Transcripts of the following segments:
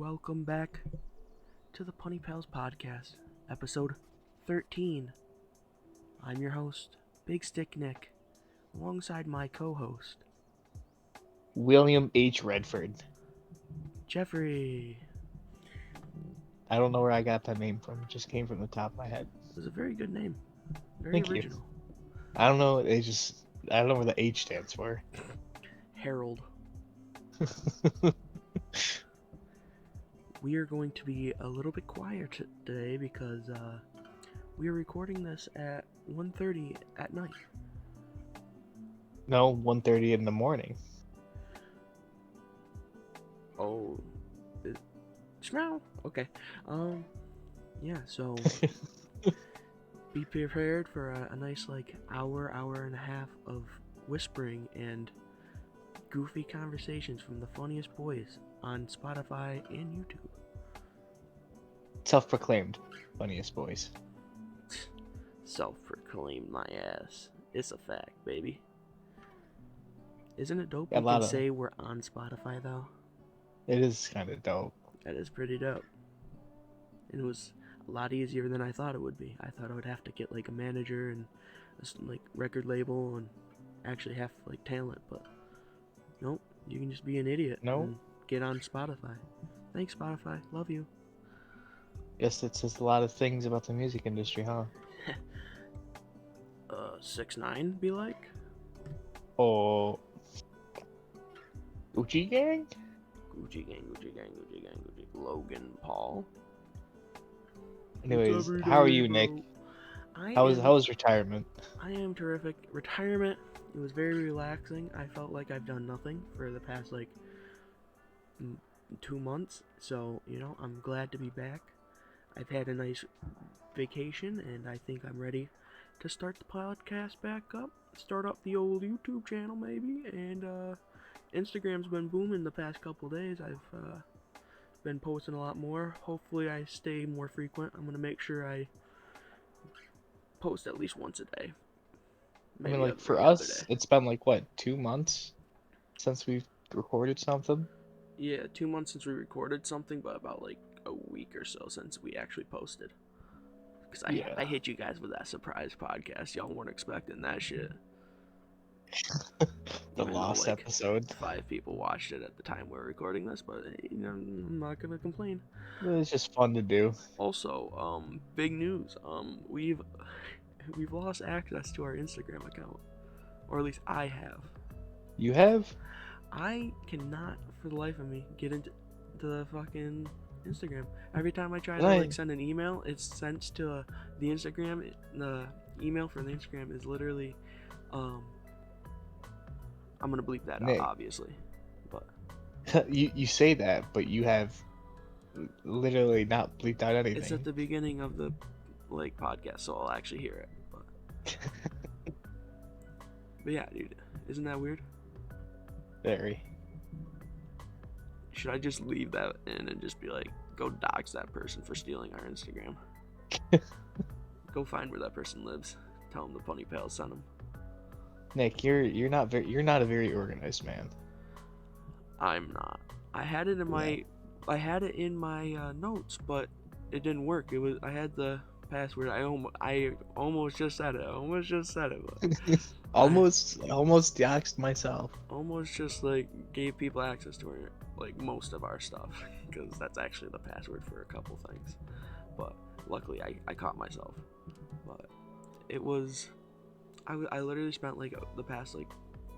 welcome back to the PunnyPalz podcast, episode 13. I'm your host, Big Stick Nick, alongside my co-host, William H. Redford. Jeffrey. I don't know where I got that name from. It just came from the top of my head. It was a very good name, very Thank you. original. I don't know. I don't know what the H stands for. Harold. We are going to be a little bit quiet today because we are recording this at 1:30 at night. No, 1:30 in the morning. Oh, smell. Okay. Yeah. So be prepared for a nice hour and a half of whispering and goofy conversations from the funniest boys on Spotify and YouTube. Self-proclaimed funniest boys. Self-proclaimed my ass. It's a fact, baby. Isn't it dope Yeah, we can say we're on Spotify though? It is kind of dope. That is pretty dope. And it was a lot easier than I thought it would be. I thought I would have to get a manager and a record label and actually have talent, but nope. You can just be an idiot and get on Spotify. Thanks, Spotify. Love you. Yes, it says a lot of things about the music industry, huh? 6ix9ine be like? Oh, Gucci Gang? Gucci Gang. Logan Paul. Anyways, how are you, Nick? How was retirement? I am terrific. Retirement, it was very relaxing. I felt like I've done nothing for the past 2 months, so I'm glad to be back. I've had a nice vacation, and I think I'm ready to start the podcast back up. Start up the old YouTube channel maybe, and Instagram's been booming the past couple days. I've been posting a lot more. Hopefully I stay more frequent. I'm gonna make sure I post at least once a day. Maybe for us, it's been 2 months since we've recorded something? Yeah, 2 months since we recorded something, but about a week or so since we actually posted. Because I hit you guys with that surprise podcast. Y'all weren't expecting that shit. The lost episode. 5 people watched it at the time we were recording this, but I'm not gonna complain. It's just fun to do. Also, big news. We've lost access to our Instagram account, or at least I have. You have? I cannot, for the life of me, get into the fucking Instagram. Every time I try to send an email, it's sent to the Instagram. The email for the Instagram is literally, I'm gonna bleep that out, obviously, but you say that, but you have literally not bleeped out anything. It's at the beginning of the podcast, so I'll actually hear it. But yeah, dude, isn't that weird? Very. Should I just leave that in and just be go dox that person for stealing our Instagram? Go find where that person lives. Tell them the PunnyPalz sent them. Nick, you're not a very organized man. I'm not. I had it in my notes, but it didn't work. I had the password. I almost just said it. But almost doxed myself. Almost just gave people access to most of our stuff, because that's actually the password for a couple things. But luckily I caught myself. But it was I literally spent the past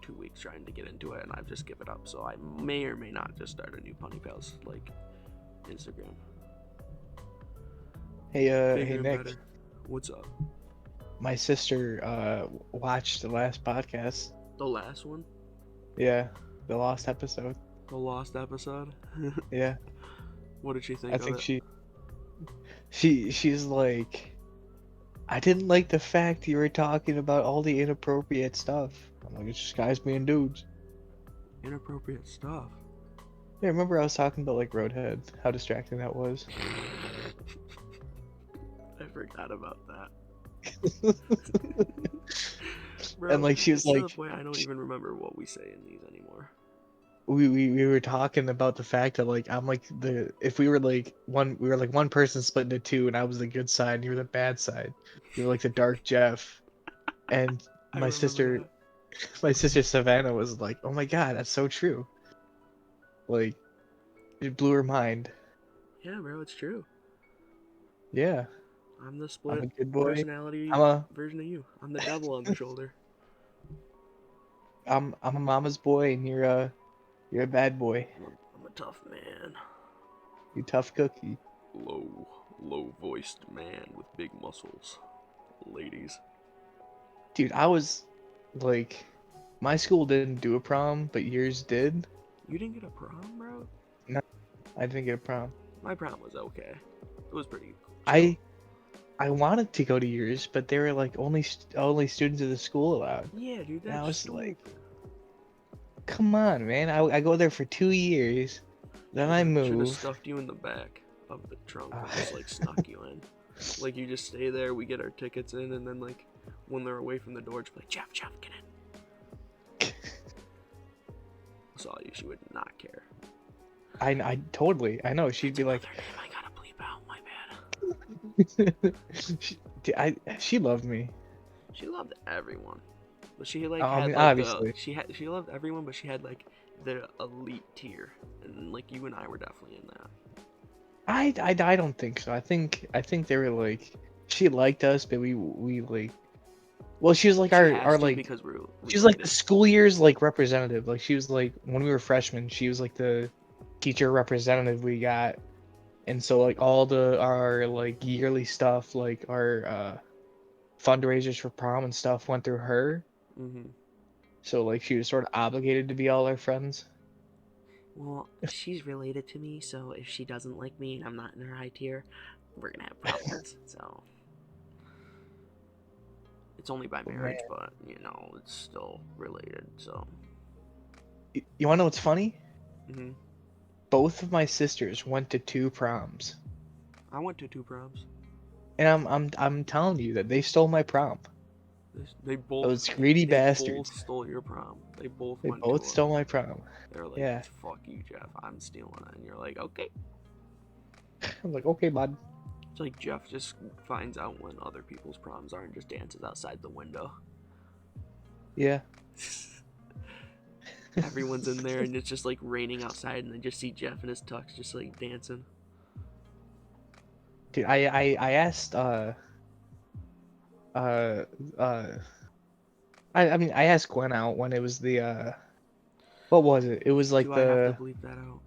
2 weeks trying to get into it, and I've just given up. So I may or may not just start a new PunnyPalz Instagram. Hey Nick. Better. What's up? My sister watched the last podcast. The last one? Yeah, the lost episode. The lost episode? Yeah. What did she think? I think she's like, I didn't like the fact you were talking about all the inappropriate stuff. I'm like, it's just guys being dudes. Inappropriate stuff? Yeah, remember I was talking about Roadhead, how distracting that was? I forgot about that. Bro, and she was to the point I don't even remember what we say in these anymore. we were talking about the fact that like I'm like if we were like one person split into two and I was the good side and you were the bad side. You were like the dark Jeff. And I my remember sister that. my sister Savannah was like, "Oh my God, that's so true." Like it blew her mind. Yeah, bro, it's true. Yeah, I'm the I'm split a good boy. personality I'm a version of you. I'm the devil on the shoulder. I'm a mama's boy and you're a bad boy. I'm a tough man. You tough cookie. Low voiced man with big muscles. Ladies. Dude, I was like my school didn't do a prom, but yours did. You didn't get a prom, bro? No, I didn't get a prom. My prom was okay. It was pretty chill. I I wanted to go to yours, but they were like only students of the school allowed. Yeah, dude, And I that's was like, stupid. come on, man. I go there for 2 years, then I Should have move. stuffed you in the back of the trunk Uh, and just like snuck you in. Like you just stay there, we get our tickets in, and then like when they're away from the door, just be like, Jeff, get in. Saw you, she would not care. I totally I know she'd That's be like, another name I gotta bleep out. My bad. she loved me. She loved everyone, but she like I had mean, like the obviously. she loved everyone, but she had like the elite tier, and like you and I were definitely in that. I don't think so. I think they were like she liked us, but we like well she was like She our has to like because we're she was like the related. school year's like representative. Like she was like when we were freshmen, she was like the teacher representative we got. And so like all the our like yearly stuff, like our fundraisers for prom and stuff went through her. Mm-hmm. So like she was sort of obligated to be all our friends. Well, she's related to me, so if she doesn't like me and I'm not in her high tier, we're gonna have problems. So it's only by But man, marriage, but you know it's still related. So. you want to know what's funny? Mm-hmm. Both of my sisters went to two proms. I went to two proms. And I'm telling you that they stole my prom. They both Those greedy they both bastards. stole your prom. They both They went both to it. stole my prom. They're like, Yeah. "Fuck you, Jeff. I'm stealing it," and you're like, "Okay." I'm like, okay, bud. It's like Jeff just finds out when other people's proms are and just dances outside the window. Yeah. Everyone's in there and it's just like raining outside, and they just see Jeff in his tux just like dancing. Dude, I asked uh uh I mean I asked Gwen out when it was the what was it? It was like Do I have to the bleep that out?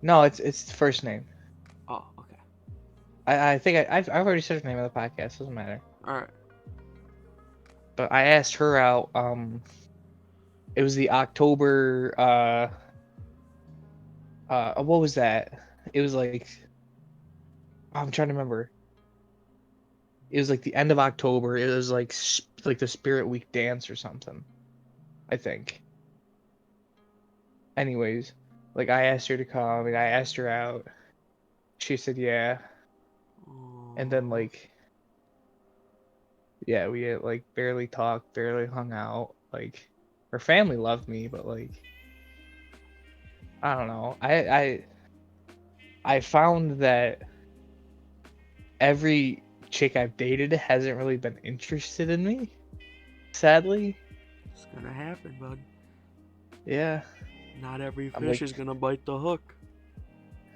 no, it's the first name. Oh, okay. I think I've already said the name of the podcast. Doesn't matter. All right. But I asked her out. It was the October. What was that? It was like I'm trying to remember. It was like the end of October. It was like the Spirit Week dance or something. I think. Anyways, like I asked her to come and I asked her out. She said yeah, and then Aww. like yeah, we had, like barely talked, barely hung out. Like her family loved me, but like I don't know. I found that every chick I've dated hasn't really been interested in me. Sadly, It's gonna happen, bud. yeah. Not every I'm fish like is gonna bite the hook.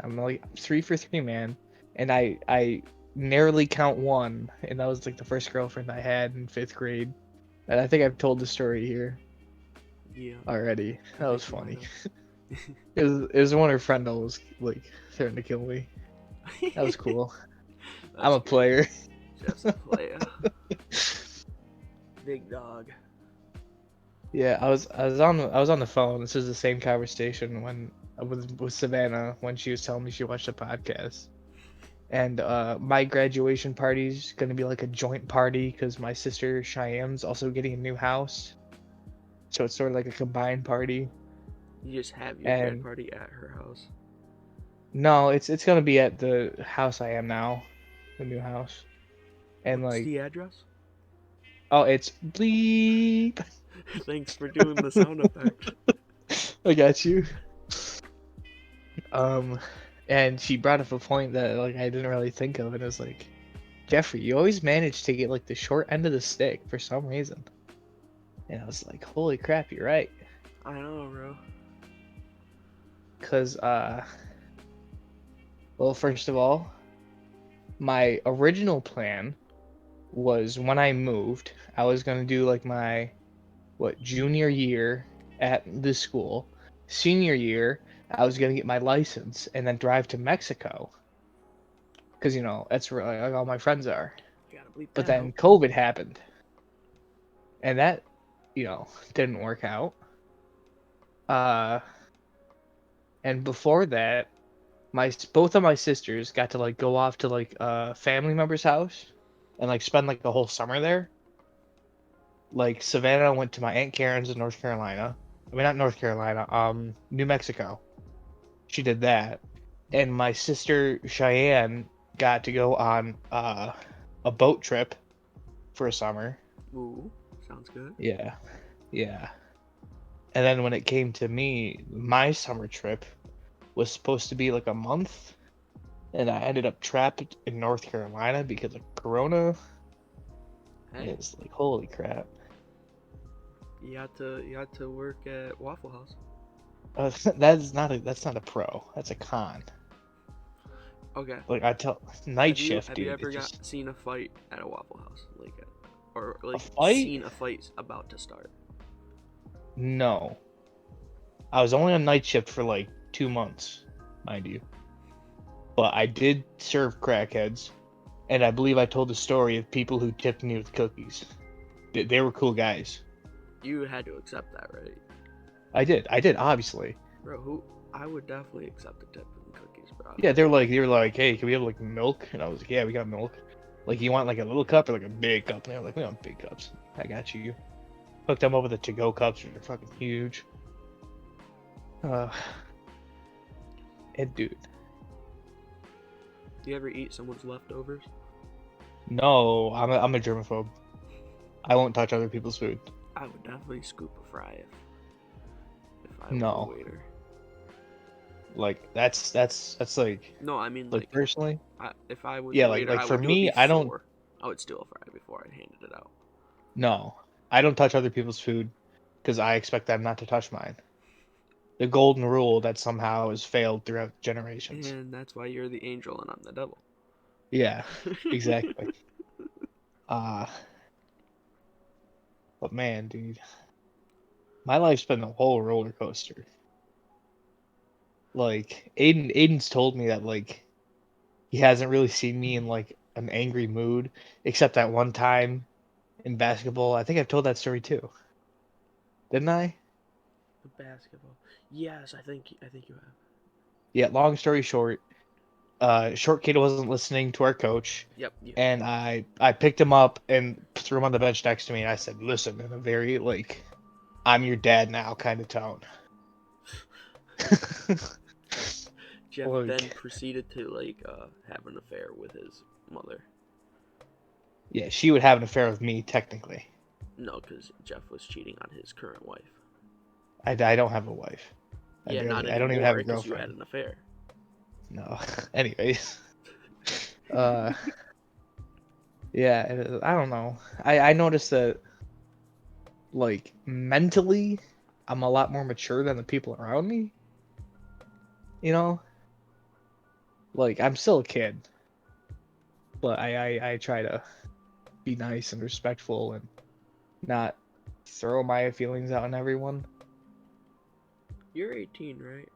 I'm 3 for 3, man. And I narrowly count one, and that was like the first girlfriend I had in 5th grade. And I think I've told the story here Yeah, already. I That was think you might funny. have. It was when her friend was like threatening to kill me. That was cool. I'm That's a great. player. Jeff's a player. Big dog. Yeah, I was on the phone. This is the same conversation when with Savannah when she was telling me she watched a podcast. And my graduation party's gonna be like a joint party because my sister Cheyenne's also getting a new house, so it's sort of like a combined party. You just have your grad And party at her house. no, it's gonna be at the house I am now, the new house. And What's like, the address? oh, it's bleep. Thanks for doing the sound effect. I got you. Um, and she brought up a point that like I didn't really think of, and it was like, Jeffrey, you always manage to get like the short end of the stick for some reason. And I was like, holy crap, you're right. I know, bro. Cause well, first of all, my original plan was when I moved, I was gonna do like my junior year at the school. Senior year, I was gonna get my license and then drive to Mexico, because that's where like all my friends are. I gotta bleep But that out. then COVID happened, and that didn't work out. Uh, and before that, my both of my sisters got to like go off to like a family member's house and like spend like the whole summer there. Like Savannah went to my Aunt Karen's in North Carolina. I mean, not North Carolina, New Mexico. She did that. And my sister Cheyenne got to go on a boat trip for a summer. Ooh, sounds good. Yeah. Yeah. And then when it came to me, my summer trip was supposed to be like a month, and I ended up trapped in North Carolina because of Corona. And Hey, it's like, holy crap. you had to work at Waffle House. That's not a pro. That's a con. Okay. Like I tell night Have you shift, have you dude. ever It just seen a fight at a Waffle House, or a like fight? seen a fight about to start? No. I was only on night shift for like 2 months, mind you. But I did serve crackheads, and I believe I told the story of people who tipped me with cookies. They were cool guys. You had to accept that, right? I did, obviously. Bro, who I would definitely accept a tip in cookies, bro. Yeah, they were like, hey, can we have like milk? And I was like, yeah, we got milk. Like, you want like a little cup or like a big cup? And they were like, we want big cups. I got you. Hooked them up with the to-go cups, which are fucking huge. Uh, and dude, Do you ever eat someone's leftovers? no, I'm a germaphobe. I won't touch other people's food. I would definitely scoop a fry if I was a No, waiter. like that's No, I mean like like personally, if I was a yeah, like waiter, like I for would do it me, I don't. before. I would steal a fry before I handed it out. No, I don't touch other people's food because I expect them not to touch mine. The golden rule that somehow has failed throughout generations. And that's why you're the angel and I'm the devil. Yeah, exactly. Uh, but man, dude, my life's been a whole roller coaster. Like Aiden's told me that like he hasn't really seen me in like an angry mood, except that one time in basketball. I think I've told that story too, didn't I? The basketball. Yes, I think you have. Yeah. Long story short, short kid wasn't listening to our coach, Yep, you have and told me. I picked him up and threw him on the bench next to me, and I said, "Listen," in a very like I'm your dad now kind of tone. Jeff then Like, proceeded to have an affair with his mother. yeah, she would have an affair with me technically. No, because Jeff was cheating on his current wife. I don't have a wife. Yeah, not I don't even have anymore a because you had girlfriend. an affair. No. Anyways, uh, yeah, I don't know. I noticed that like mentally, I'm a lot more mature than the people around me. You know, like I'm still a kid, but I try to be nice and respectful and not throw my feelings out on everyone. You're 18, right?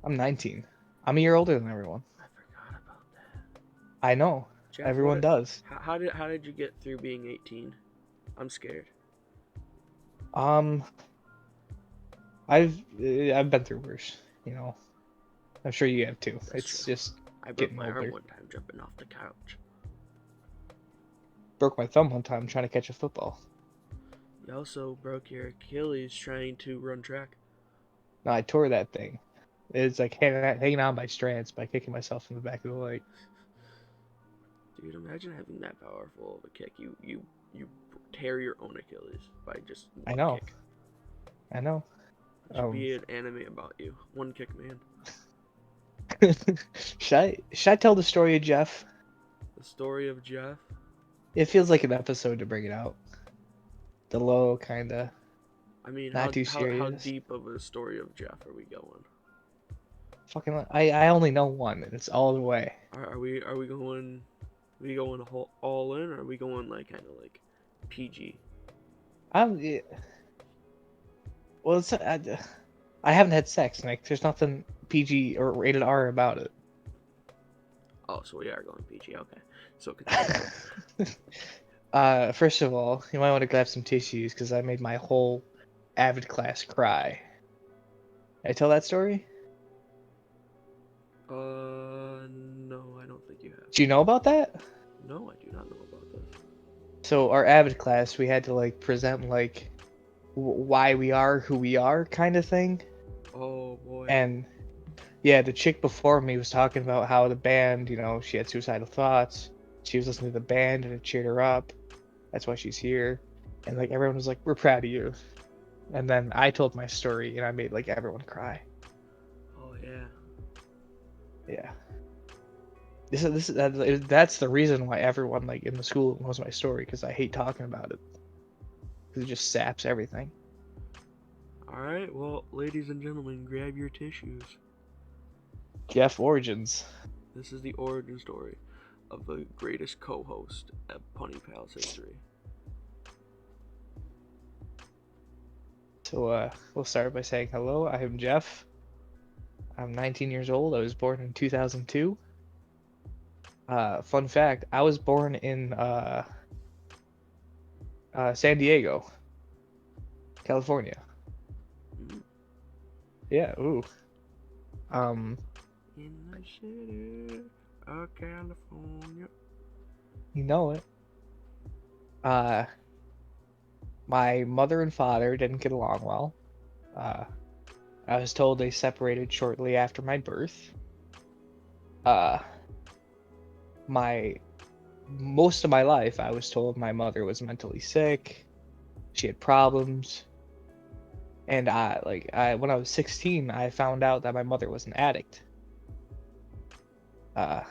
I'm 19. I'm a year older than everyone. I forgot about that. I know. Jeff, Everyone does. how did you get through being 18? I'm scared. Um, I've been through worse. You know, I'm sure you have too. That's true. It's just I broke getting my arm older. one time jumping off the couch. Broke my thumb one time trying to catch a football. You also broke your Achilles trying to run track. No, I tore that thing. It's like hanging on by strands by kicking myself in the back of the leg. Dude, imagine having that powerful of a kick. You tear your own Achilles by just I one know. kick. I know. It should be an anime about you. One Kick Man. should I tell the story of Jeff? The story of Jeff. It feels like an episode to bring it out. The low kinda, I mean, not too how serious. deep of a story of Jeff are we going? Fucking, I only know one, and it's all the way. Are we going? We going all in, or are we going like kind of like PG? I'm well, I haven't had sex, Nick. There's nothing PG or rated R about it. Oh, so we are going PG. Okay, so continue. First of all, you might want to grab some tissues because I made my whole Avid class cry. Did I tell that story? No, I don't think you have. Do you know about that? No, I do not know about this. So our Avid class, we had to like present like why we are who we are kind of thing. Oh boy. And yeah, the chick before me was talking about how the band, she had suicidal thoughts. She was listening to the band and it cheered her up. That's why she's here. And like everyone was like, "We're proud of you." And then I told my story and I made like everyone cry. Oh yeah. Yeah. That's the reason why everyone like in the school knows my story, because I hate talking about it. Because it just saps everything. All right. Well, ladies and gentlemen, grab your tissues. Jeff Origins. This is the origin story of the greatest co-host at PunnyPalz history. So we'll start by saying hello. I am Jeff. I'm 19 years old. I was born in 2002. Fun fact: I was born in San Diego, California. Mm. Yeah. Ooh. Um. In the city of California. You know it. Uh. My mother and father didn't get along well. Uh. I was told they separated shortly after my birth. Uh. Most of my life, I was told my mother was mentally sick. She had problems. And when I was 16, I found out that my mother was an addict. Uh,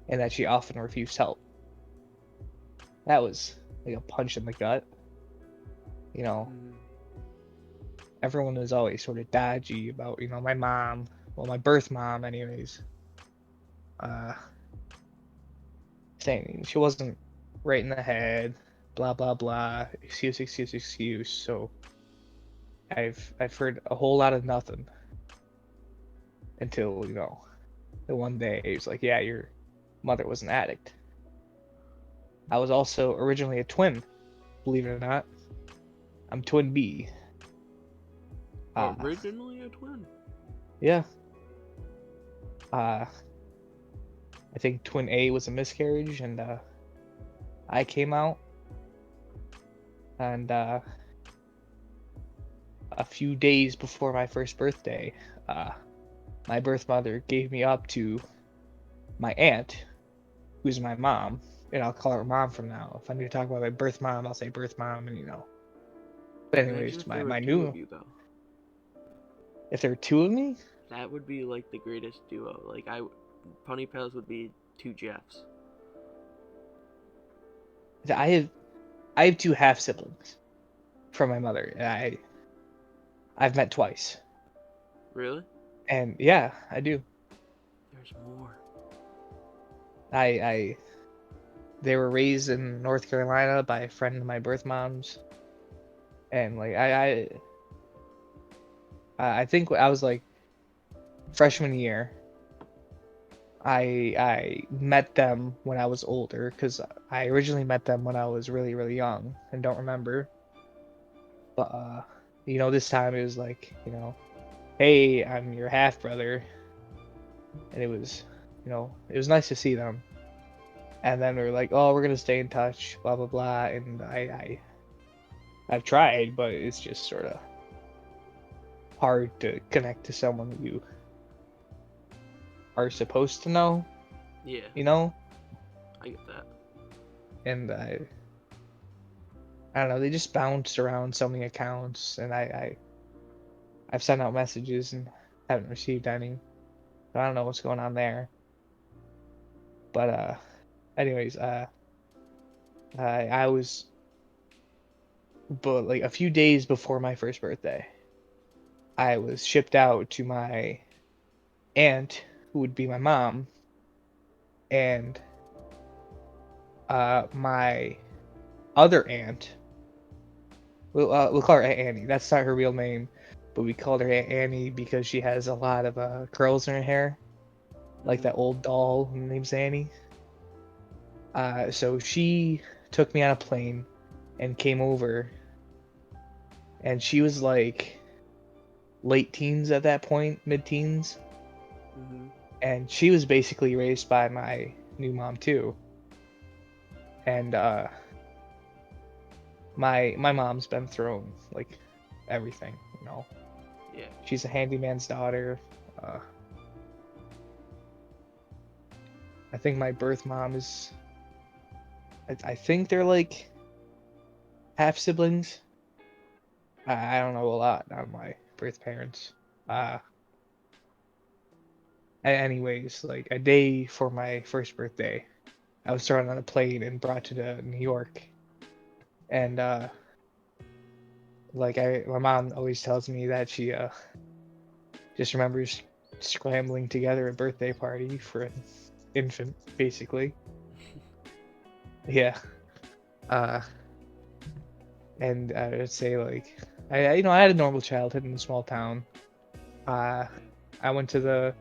and that she often refused help. That was like a punch in the gut. Mm. Everyone was always sort of dodgy about, my mom, well, my birth mom, anyways. Uh, saying she wasn't right in the head, blah blah blah, excuse, excuse, excuse. So I've heard a whole lot of nothing until the one day it was like, yeah, your mother was an addict. I was also originally a twin, believe it or not. I'm twin B. Originally a twin. Yeah. I think twin A was a miscarriage, and I came out, and a few days before my first birthday, my birth mother gave me up to my aunt, who's my mom, and I'll call her mom from now. If I need to talk about my birth mom, I'll say birth mom, and But Imagine anyways, if there were my two new, of you though. if there are two of me, That would be like the greatest duo. Like PunnyPalz would be two Jeffs. I have I have two half siblings from my mother, and I've met twice, Really? and yeah, I do. There's more. I They were raised in North Carolina by a friend of my birth mom's, and like I think I was like freshman year. I met them when I was older, because I originally met them when I was really really young and don't remember. But this time it was like, hey, I'm your half brother, and it was nice to see them. And then we were like, oh, we're gonna stay in touch, blah blah blah. And I've tried, but it's just sort of hard to connect to someone you are supposed to know, Yeah, you know. I get that. And I don't know, they just bounced around so many accounts, and I I've sent out messages and haven't received any. So I don't know what's going on there. But anyways, I was, but like a few days before my first birthday, I was shipped out to my aunt, who would be my mom, and my other aunt. We'll call her Aunt Annie. That's not her real name, but we called her Aunt Annie because she has a lot of curls in her hair, like Mm-hmm. that old doll whose name's Annie. So she took me on a plane and came over, and she was like late teens at that point, mid-teens, Mm-hmm. and she was basically raised by my new mom too. And my mom's been through like everything, you know. Yeah. She's a handyman's daughter. Uh, I think my birth mom is. I think they're like half siblings. I don't know a lot on my birth parents. Uh, anyways, like a day for my first birthday, I was thrown on a plane and brought to New York, and like my mom always tells me that she just remembers scrambling together a birthday party for an infant, basically. Yeah. Uh, and I would say like I had a normal childhood in a small town. Uh, I went to the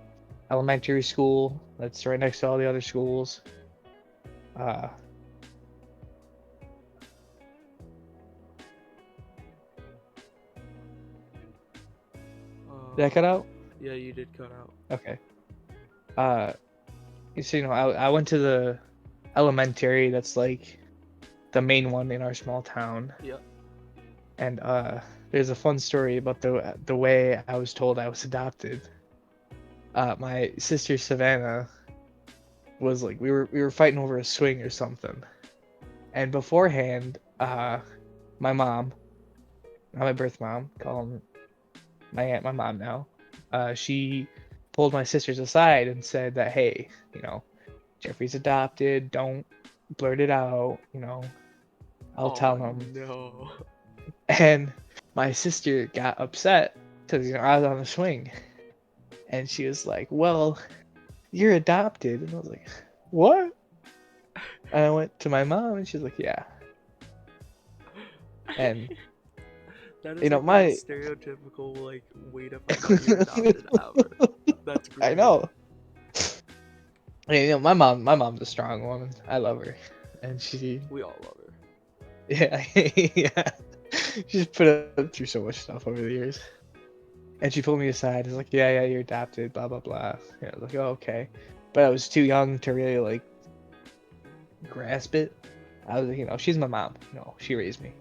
elementary school that's right next to all the other schools. Uh, did I cut out? Yeah, you did cut out. Okay. Uh, so I went to the elementary that's like the main one in our small town, Yep. and there's a fun story about the way I was told I was adopted. My sister Savannah was like we were fighting over a swing or something, and beforehand, my mom, not my birth mom, call him my aunt, my mom now, she pulled my sisters aside and said that, hey, Jeffrey's adopted. Don't blurt it out. I'll tell Oh him. no. And my sister got upset because I was on the swing, and she was like, "Well, you're adopted," and I was like, "What?" And I went to my mom, and she's like, "Yeah." And That is like the my most stereotypical like way to find out you're adopted ever. That's I great. know. And, my mom's a strong woman. I love her, and she, We all love her. yeah, yeah, she's put up through so much stuff over the years. And she pulled me aside and was like, "Yeah, yeah, you're adopted, blah blah blah." And I was like, "Oh, okay," but I was too young to really like grasp it. I was like, she's my mom. She raised me.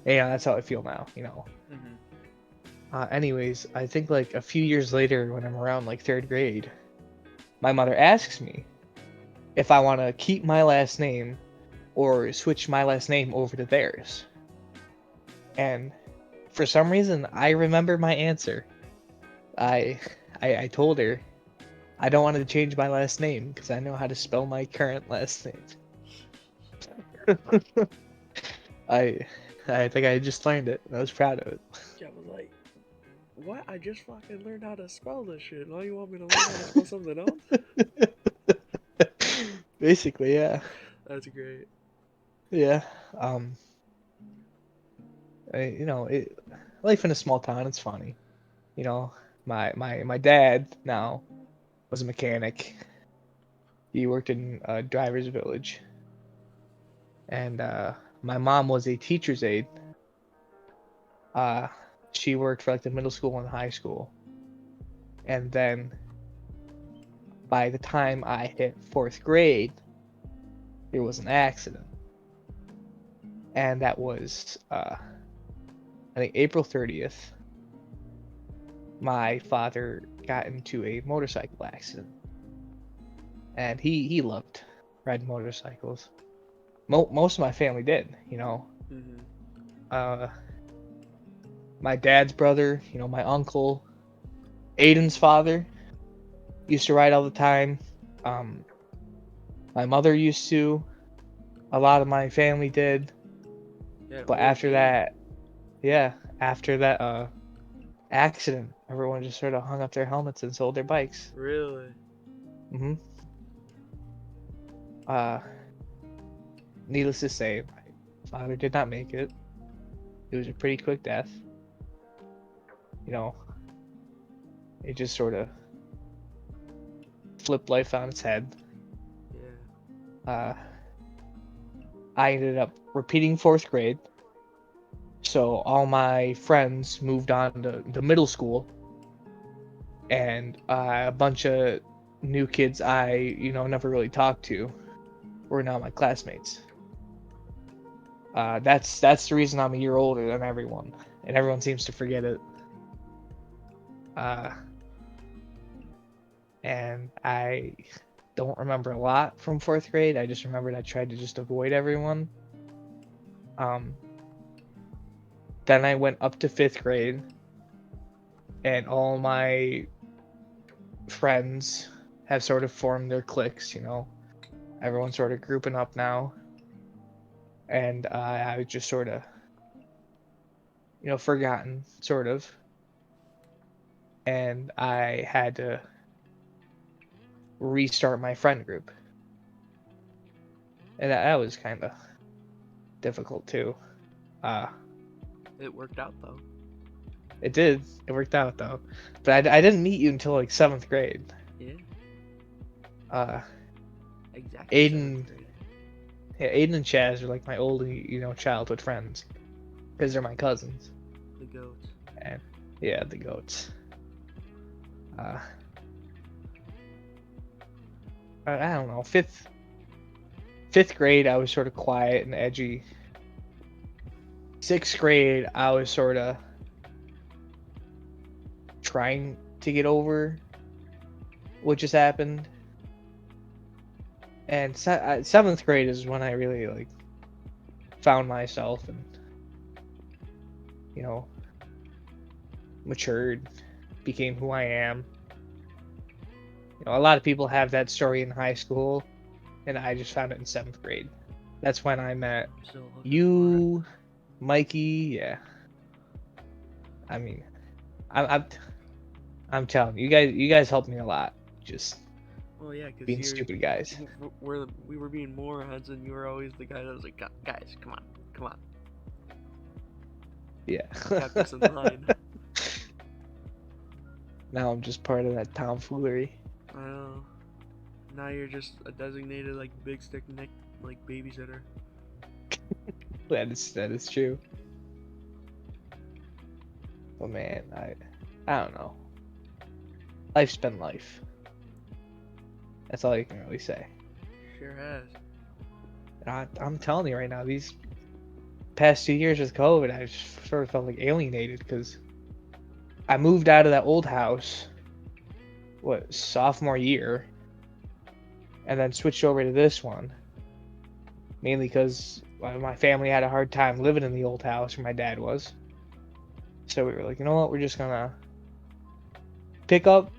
And, that's how I feel now. Mm-hmm. Anyways, I think like a few years later, when I'm around like third grade, my mother asks me if I want to keep my last name or switch my last name over to theirs. And for some reason, I remember my answer. I I told her I don't want to change my last name because I know how to spell my current last name. I I think I just learned it and I was proud of Yeah, I was like, what? I just fucking learned how to spell this shit. Now you want me to learn how to spell something else? it. Basically, yeah. That's great. Yeah. Um life in a small town, it's funny. You know, my dad now was a mechanic. He worked in a driver's village, and my mom was a teacher's aide. Uh, she worked for like the middle school and high school, and then by the time I hit fourth grade, there was an accident, and that was I think April 30th. My father got into a motorcycle accident, and he loved riding motorcycles. Most of my family did. Mm-hmm. Uh, my dad's brother, my uncle, Aiden's father used to ride all the time. Um, my mother used to. A lot of my family did. Yeah, But whole after gang. that, yeah, after that accident, everyone just sort of hung up their helmets and sold their bikes. Really? hmm Uh, Needless to say, my father did not make it. It was a pretty quick death. You know, it just sort of flipped life on its head. Yeah. Uh, I ended up repeating fourth grade, so all my friends moved on to the middle school, and a bunch of new kids I, never really talked to were now my classmates. That's the reason I'm a year older than everyone, and everyone seems to forget it. Uh, and I don't remember a lot from fourth grade. I just remembered I tried to just avoid everyone. Um, then I went up to fifth grade, and all my friends have sort of formed their cliques. Everyone's sort of grouping up now, and I was just sort of, forgotten, sort of, and I had to restart my friend group, and that was kind of difficult too. Uh, It worked out though. it did. It worked out though, but I didn't meet you until like seventh grade. Yeah. Uh, Exactly seventh Aiden, grade. yeah, Aiden and Chaz are like my old, childhood friends because they're my cousins, The goats. and yeah, the goats. Uh, I don't know. Fifth grade, I was sort of quiet and edgy. Sixth grade, I was sort of trying to get over what just happened, and seventh grade is when I really like found myself and you know matured, became who I am. A lot of people have that story in high school, and I just found it in seventh grade. That's when I met I'm still looking for it. you, Mikey. Yeah, I mean, I'm I'm telling you, you guys helped me a lot. Just Well, yeah, cause being stupid guys. we were being morons, and you were always the guy that was like, guys, come on, Yeah. kept us in line. Now I'm just part of that tomfoolery. I know. Now you're just a designated like big stick neck like babysitter. That is true. But man, I don't know. Life's been life. That's all you can really say. Sure has. I'm telling you right now, these past 2 years with COVID, I just sort of felt like alienated because I moved out of that old house, sophomore year, and then switched over to this one, mainly because my family had a hard time living in the old house where my dad was. So we were like, you know what, we're just gonna pick up.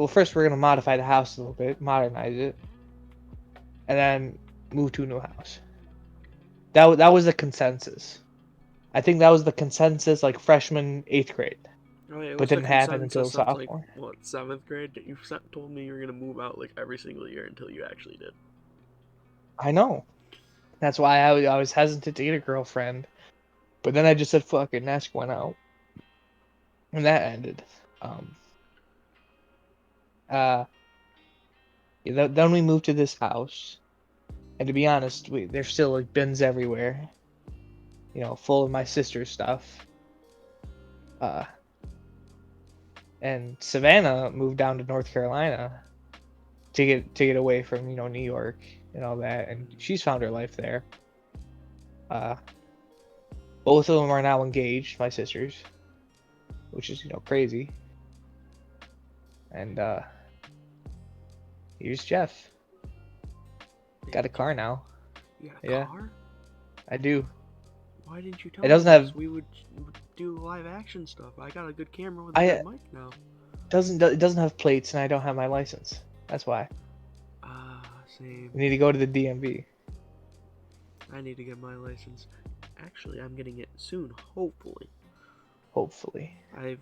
First we're gonna modify the house a little bit, modernize it, and then move to a new house. That was the consensus. I think that was the consensus like freshman, eighth grade, Oh yeah, it but was the didn't happen until consensus since like sophomore. what seventh grade. You told me you were gonna move out like every single year until you actually did. I know. That's why I was hesitant to get a girlfriend, but then I just said fuck it, and ask went out, and that ended. Um, uh, then we moved to this house, and to be honest, there's still like bins everywhere, full of my sister's stuff. Uh, and Savannah moved down to North Carolina to get away from New York and all that, and she's found her life there. Uh, both of them are now engaged, my sisters, which is crazy. And here's Jeff. Got a car now. You got a Yeah, car? I do. Why didn't you tell It me doesn't have this? We would do live action stuff. I got a good camera with a I good mic now. it doesn't have plates, and I don't have my license. That's why. Same. I need to go to the DMV. I need to get my license. Actually, I'm getting it soon, hopefully. Hopefully. I've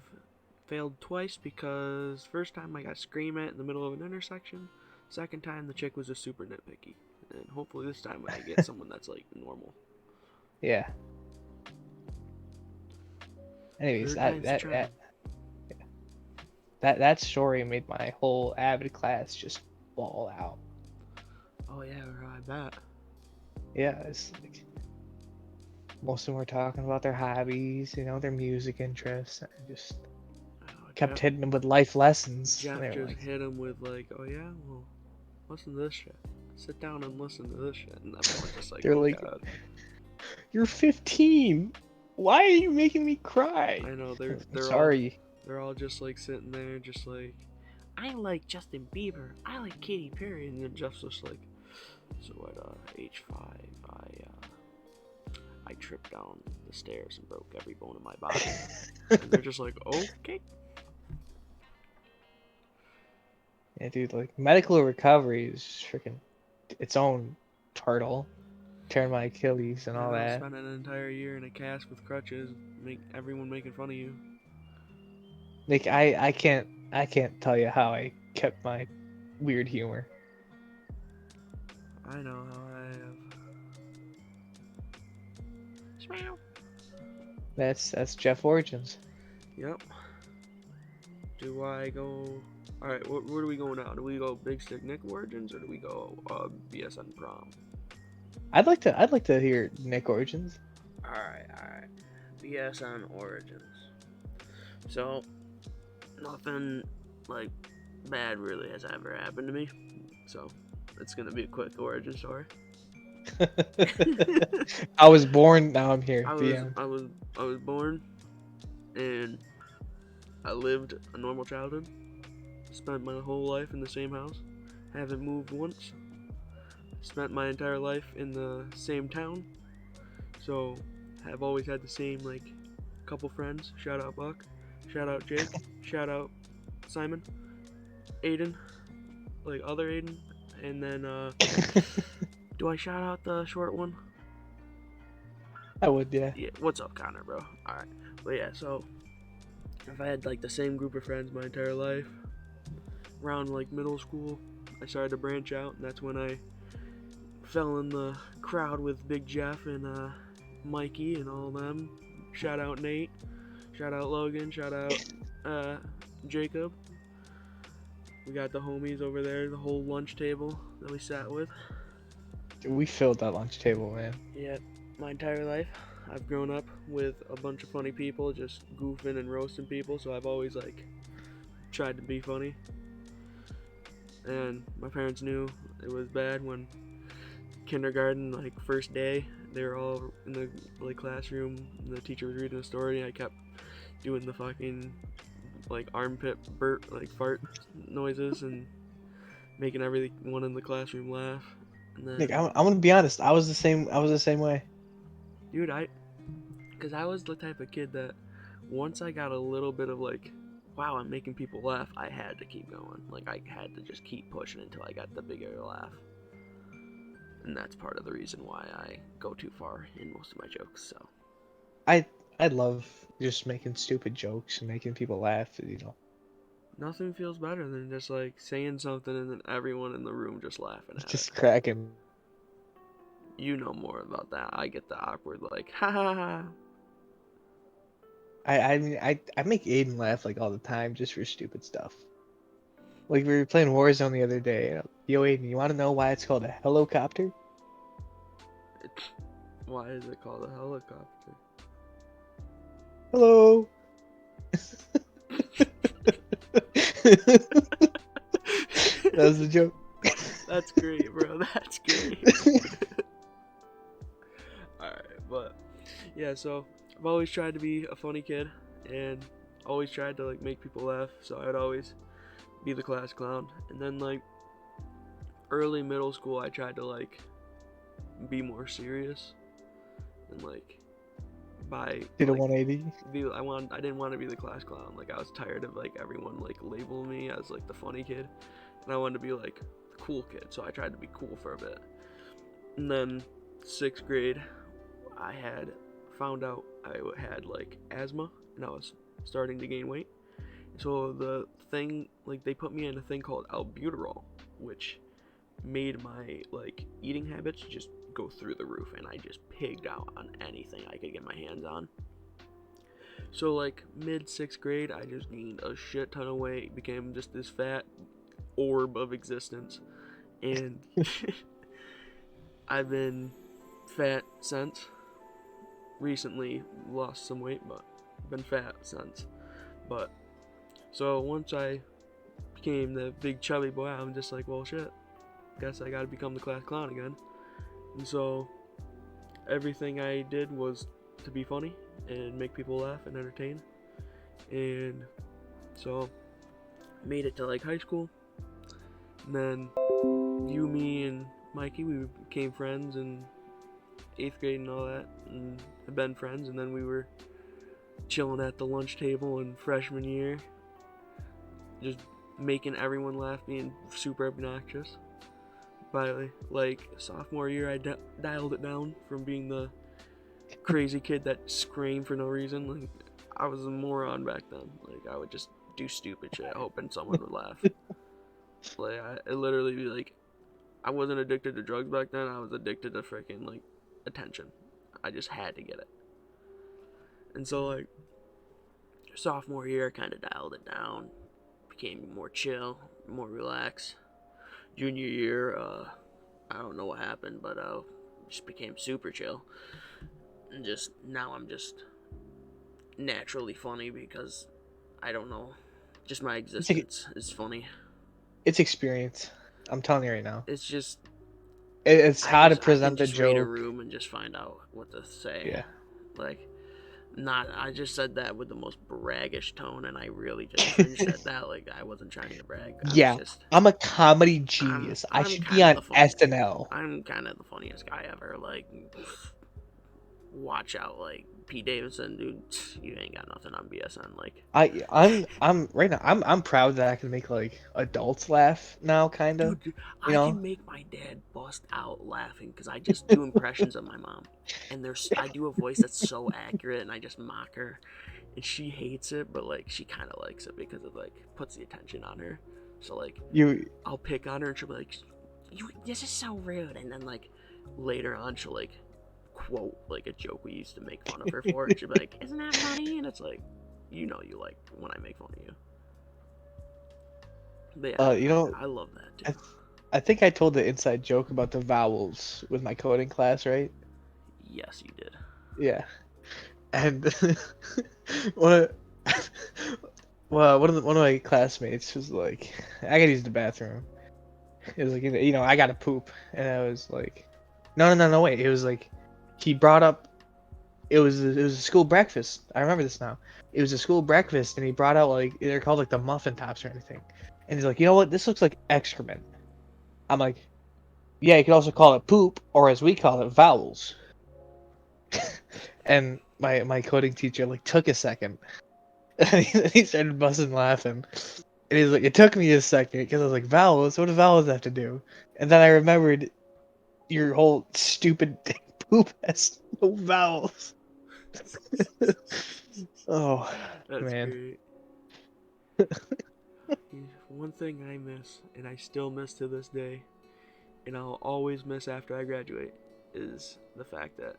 failed twice because first time I got screamed at in the middle of an intersection. Second time the chick was just super nitpicky. And hopefully this time I get someone that's like normal. Yeah. Anyways, Third time's the charm. that story made my whole Avid class just ball out. Oh yeah, I bet. Yeah, it's like most of them were talking about their hobbies, their music interests, and just kept hitting them with life lessons. And Jeff they were just like, hit him with like, oh yeah, well, listen to this shit. Sit down and listen to this shit. And everyone's just like, they're oh like, god. "You're 15. Why are you making me cry?" I know I'm they're sorry. they're all just like sitting there, just like, I like Justin Bieber. I like Katy Perry. And then Jeff's just like, so at age 5, I tripped down the stairs and broke every bone in my body. And they're just like, okay. Yeah, dude, like medical recovery is freaking its own turtle. Tearing my Achilles and all I'll that. spend an entire year in a cast with crutches, make everyone making fun of you. Like I can't tell you how I kept my weird humor. I know how I have. Smile. That's Jeff Origins. Yep. Do I go? All right. Where do we go now? Do we go Big Stick Nick Origins or do we go BSN Prom? I'd like to hear Nick Origins. All right. BSN Origins. So nothing like bad really has ever happened to me. So it's gonna be a quick origin story. I was born, now I'm here. I The was end. I was I was born and I lived a normal childhood. Spent my whole life in the same house. Haven't moved once. Spent my entire life in the same town. So have always had the same like couple friends. Shout out Buck. Shout out Jake. Shout out Simon. Aiden. Like other Aiden. And then do I shout out the short one? I would, yeah. Yeah, what's up, Connor, bro? Alright. But yeah, so I've had like the same group of friends my entire life. Around like middle school, I started to branch out, and that's when I fell in the crowd with Big Jeff and Mikey and all them. Shout out Nate. Shout out Logan. Shout out Jacob. We got the homies over there, the whole lunch table that we sat with. Dude, we filled that lunch table, man. Yeah, my entire life, I've grown up with a bunch of funny people, just goofing and roasting people, so I've always, like, tried to be funny. And my parents knew it was bad when kindergarten, like, first day, they were all in the, like, classroom, and the teacher was reading a story, I kept doing the fucking, like, armpit fart noises and making everyone in the classroom laugh. And then, Nick, I'm gonna be honest. I was the same way. dude, because I was the type of kid that once I got a little bit of like, wow, I'm making people laugh, I had to keep going. Like, I had to just keep pushing until I got the bigger laugh. And that's part of the reason why I go too far in most of my jokes, so. I love just making stupid jokes and making people laugh. Nothing feels better than just like saying something and then everyone in the room just laughing at Just it. cracking. You know more about that. I get the awkward, like, ha ha ha. I mean I make Aiden laugh like all the time just for stupid stuff. Like we were playing Warzone the other day. Yo, Aiden, you want to know why it's called a helicopter? Why is it called a helicopter? Hello. That was the joke. That's great, bro. That's great. Alright, but yeah, so I've always tried to be a funny kid and always tried to like make people laugh, so I'd always be the class clown. And then like early middle school I tried to like be more serious and like by Did a like 180. I didn't want to be the class clown. Like I was tired of like everyone like labeling me as like the funny kid, and I wanted to be like the cool kid. So I tried to be cool for a bit. And then 6th grade, I had found out I had like asthma, and I was starting to gain weight. So the thing, like they put me in a thing called albuterol, which made my like eating habits just go through the roof, and I just pigged out on anything I could get my hands on. So like mid 6th grade, I just gained a shit ton of weight, became just this fat orb of existence, and I've been fat since. Recently lost some weight, but been fat since. But so once I became the big chubby boy, I'm just like, well, shit. Guess I gotta become the class clown again. And so everything I did was to be funny and make people laugh and entertain. And so made it to like high school. And then you, me, and Mikey, we became friends in 8th grade and all that, and have been friends. And then we were chilling at the lunch table in freshman year, just making everyone laugh, being super obnoxious. By like sophomore year, I dialed it down from being the crazy kid that screamed for no reason. Like I was a moron back then. Like I would just do stupid shit hoping someone would laugh. Like I literally be like, I wasn't addicted to drugs back then. I was addicted to freaking like attention. I just had to get it. And so like sophomore year, I kind of dialed it down, became more chill, more relaxed. Junior year, I don't know what happened, but just became super chill. And just now I'm just naturally funny because I don't know, just my existence is funny. It's experience. I'm telling you right now. It's just It's how to I can present the just read a joke. room and just find out what to say. Yeah. Like not I just said that with the most braggish tone, and I really just cringed at that. Like I wasn't trying to brag. Yeah. I'm a comedy genius. I I'm should be kind of on the funny. SNL. I'm kind of the funniest guy ever. Like watch out, like Pete Davidson, dude. You ain't got nothing on BSN. Like, I'm right now. I'm proud that I can make like adults laugh now, kind of. dude, You I know. can make my dad bust out laughing because I just do impressions of my mom, and I do a voice that's so accurate, and I just mock her, and she hates it, but like she kind of likes it because it like puts the attention on her. So like, You I'll pick on her, and she'll be like, "You, this is so rude," and then like later on, she'll like quote like a joke we used to make fun of her for. She'd be like, "Isn't that funny?" And it's like, you know, you like when I make fun of you. But yeah, you know, I love that I, too. I think I told the inside joke about the vowels with my coding class, right? Yes, you did. Yeah. And one of well, one of my classmates was like, I gotta use the bathroom. It was like, I gotta poop, and I was like, no, wait. It was like, he brought up, it was a school breakfast. I remember this now. It was a school breakfast, and he brought out like they're called like the muffin tops or anything, and he's like, you know what? This looks like excrement. I'm like, yeah, you could also call it poop, or as we call it, vowels. And my coding teacher like took a second. And he started busting laughing. And he's like, it took me a second because I was like, vowels? What do vowels have to do? And then I remembered your whole stupid poop has no vowels. Oh, That's man. great. One thing I miss, and I still miss to this day, and I'll always miss after I graduate, is the fact that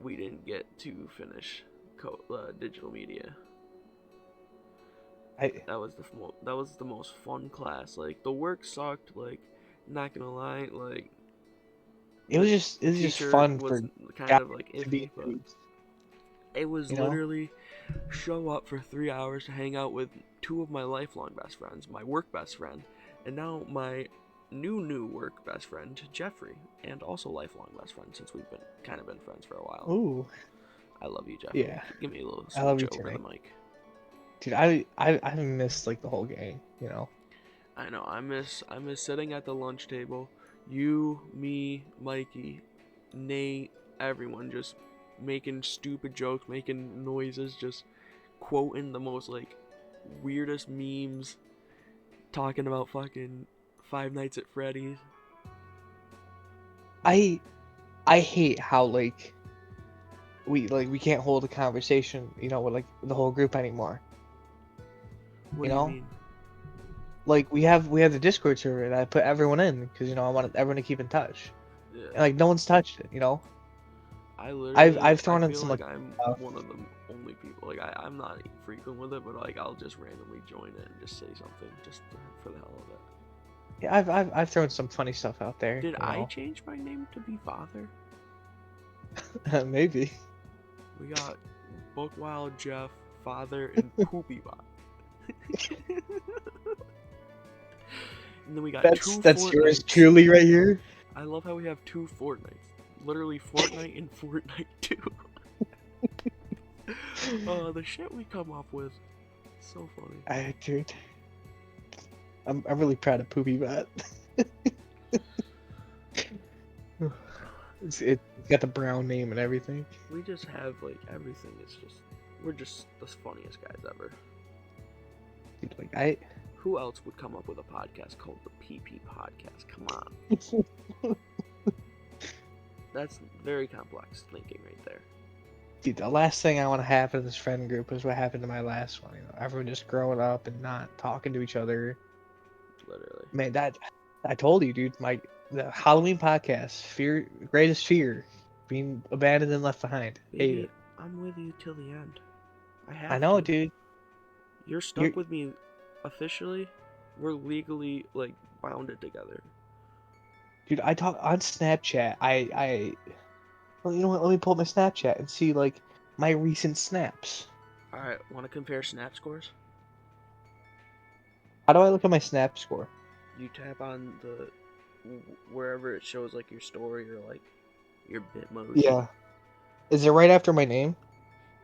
we didn't get to finish digital media. I That was the most fun class. Like the work sucked. Like not gonna lie, like the it was just teacher fun was for kind guys of like to be iffy, but dudes, it was you know? literally show up for 3 hours to hang out with two of my lifelong best friends, my work best friend, and now my new work best friend Jeffrey, and also lifelong best friend since we've been kind of been friends for a while. Ooh, I love you, Jeffrey. yeah. Give me a little I love smooch you too, over the mate. mic. Dude, I missed like the whole gang, you know? I know. I miss sitting at the lunch table. You, me, Mikey, Nate, everyone just making stupid jokes, making noises, just quoting the most like weirdest memes, talking about fucking Five Nights at Freddy's. I I hate how like we can't hold a conversation, you know, with like the whole group anymore. What You do you know, mean? like we have the Discord server and I put everyone in because you know I want everyone to keep in touch. Yeah. And like no one's touched it, you know. I've I thrown in feel some like like I'm stuff. one of the only people. Like I'm not frequent with it, but like I'll just randomly join it and just say something just for the hell of it. Yeah, I've thrown some funny stuff out there, Did you I know. change my name to be Father? Maybe. We got Bookwild Jeff, Father, and Poopybot. And then we got two That's yours Fortnites. truly right here. I love how we have two Fortnites. Literally Fortnite and Fortnite 2. The shit we come up with. So funny. Dude, I'm really proud of Poopy Bot. It's got the brown name and everything. We just have like everything. We're just the funniest guys ever. Dude, like Who else would come up with a podcast called the PP Podcast? Come on. That's very complex thinking right there. Dude, the last thing I want to happen in this friend group is what happened to my last one. You know, everyone just growing up and not talking to each other. Literally. Man, I told you, dude. The Halloween podcast, greatest fear, being abandoned and left behind. Hate Baby, it. I'm with you till the end. I I have know, to. dude. You're You're, stuck with me officially. We're legally like bounded together. dude. I talk on Snapchat. Well, you know what? Let me pull up my Snapchat and see like my recent snaps. Alright, wanna compare snap scores? How do I look at my snap score? You tap on the wherever it shows like your story or like your Bitmoji. Yeah. Is it right after my name?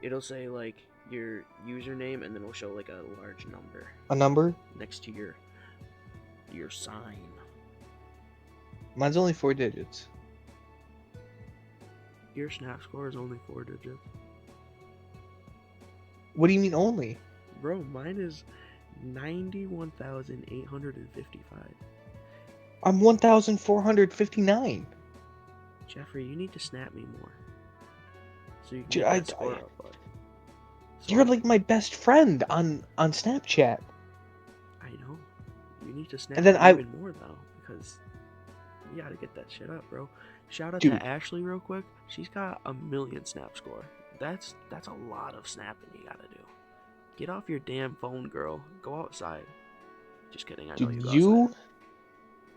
It'll say like your username and then it'll show like a large number A number? next to your sign. Mine's only 4 digits. Your snap score is only 4 digits. What do you mean only? Bro, mine is 91,855. I'm 1,459. Jeffrey, you need to snap me more. So you can Dude, get that score up, bud. So you're like my best friend on Snapchat. I know. You need to snap And then me even more though, because you gotta get that shit up, bro. Shout out Dude. to Ashley real quick. She's got 1,000,000 snap score. That's a lot of snapping you gotta do. Get off your damn phone, girl. Go outside. Just kidding. I know Dude, you go you, outside.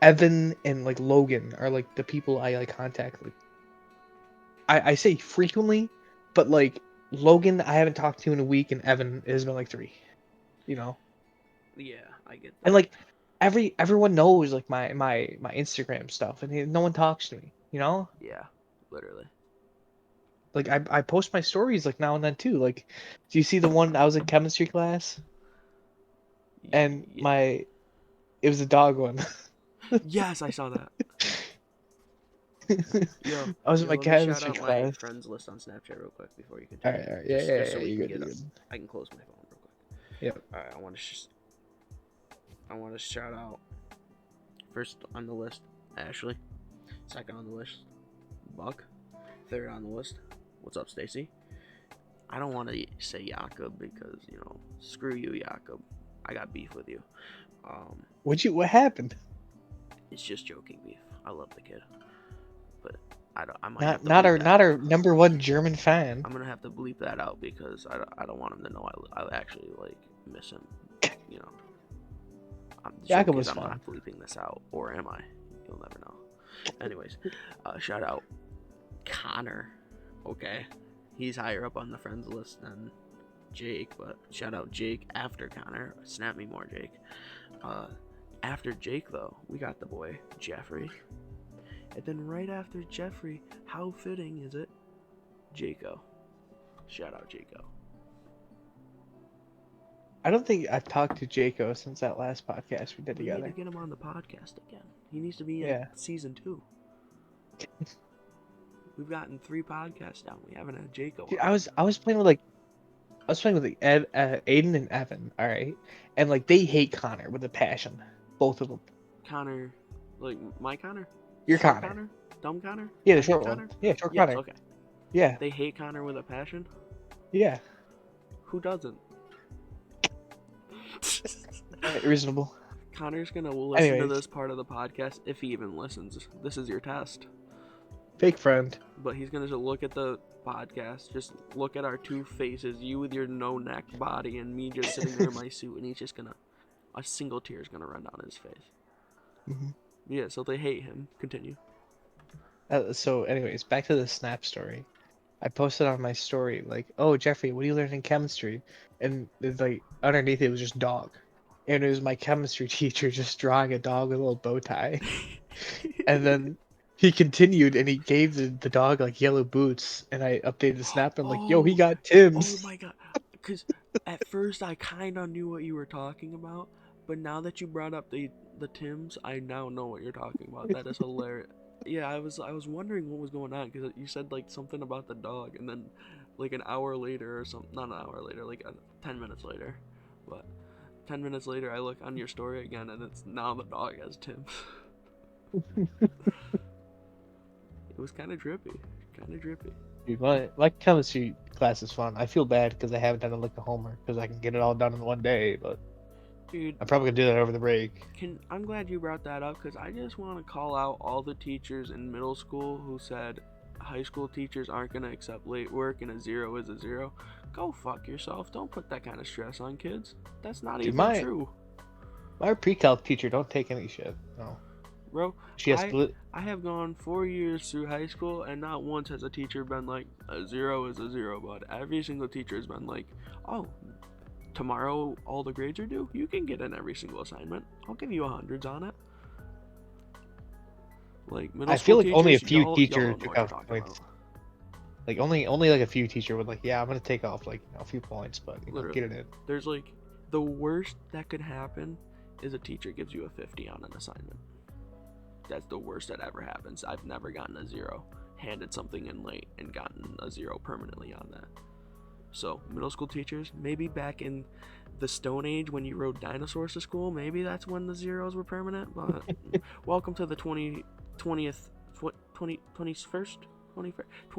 Evan, and like Logan are like the people I like contact. Like, I say frequently, but like Logan, I haven't talked to in a week, and Evan has been like 3. You know, Yeah, I get and that. like everyone knows like my Instagram stuff, and no one talks to me. You know, Yeah, literally. like I post my stories like now and then too. Like, do you see the one I was in chemistry class and Yeah. it was a dog one. Yes, I saw that. Yo, I was in yo, my let me shout chemistry out my class. friends list on Snapchat real quick before you All continue. right, all right, Just yeah, so we you can good, get you up. good. I can close my phone real quick. Yep. All right, I want to shout out first on the list, Ashley. Second on the list, Buck. Third on the list, what's up, Stacy? I don't want to say Jakob because screw you, Jakob. I got beef with you. What happened? It's just joking beef. I love the kid, but I might have Not to not bleep our that not out. our number one German fan. I'm gonna have to bleep that out because I don't want him to know I actually like miss him. You know, just in Jakob case was I'm fun. not bleeping this out, or am I? You'll never know. Anyways, shout out Connor. Okay, he's higher up on the friends list than Jake, but shout out Jake after Connor. Snap me more, Jake. After Jake though, we got the boy Jeffrey, and then right after Jeffrey, how fitting is it? Jaco. Shout out Jaco. I don't think I've talked to Jaco since that last podcast we did We need to together. get him on the podcast again. He needs to be in Yeah. season 2. We've gotten 3 podcasts down. We haven't had Jacob Dude, on. I was playing with like Aiden and Evan, all right, and like they hate Connor with a passion, both of them. Connor, like my Connor, You're short Connor, Connor, dumb Connor, yeah, the idiot short one, Connor. yeah, short Yes, Connor, okay. yeah, They hate Connor with a passion. yeah, Who doesn't? reasonable. Connor's gonna listen to Anyways, this part of the podcast if he even listens. This is your test. fake friend. But he's gonna just look at the podcast, just look at our 2 faces, you with your no-neck body, and me just sitting there in my suit, and he's just gonna, a single tear is gonna run down his face. Mm-hmm. Yeah, so they hate him. Continue. So, anyways, back to the Snap story. I posted on my story like, "Oh, Jeffrey, what do you learn in chemistry?" And it's like underneath it was just dog, and it was my chemistry teacher just drawing a dog with a little bow tie. And then he continued and he gave the dog like yellow boots, and I updated the Snap and like, "Yo, he Oh, got oh Tim's." my god. Because at first I kind of knew what you were talking about, but now that you brought up the Tims, I now know what you're talking about. That is hilarious. Yeah, I was wondering what was going on because you said like something about the dog, and then like an hour later or something, not an hour later, like 10 minutes later, but 10 minutes later I look on your story again, and it's now the dog has Tims. It was kind of drippy, kind of drippy. Dude, my chemistry class is fun. I feel bad because I haven't done a lick of homework because I can get it all done in one day, but Dude, I'm probably gonna do that over the break. I'm glad you brought that up because I just want to call out all the teachers in middle school who said high school teachers aren't going to accept late work and a 0 is a 0. Go fuck yourself. Don't put that kind of stress on kids. That's not Dude, even true. my pre-calc teacher don't take any shit. No, Bro, she has to. I have gone 4 years through high school and not once has a teacher been like, a 0 is a 0, bud. Every single teacher has been like, oh, tomorrow all the grades are due, you can get in every single assignment. I'll give you 100s on it. Like middle I school feel like teachers, only a few y'all teachers don't know took what you're off talking points. about. Like only like a few teacher would like, yeah, I'm gonna take off like a few points, but Literally, get it in. there's like the worst that could happen is a teacher gives you a 50 on an assignment. That's the worst that ever happens. I've never gotten a 0, handed something in late, and gotten a 0 permanently on that. So middle school teachers, maybe back in the Stone Age when you rode dinosaurs to school, maybe that's when the 0s were permanent. But welcome to the 20th, 21st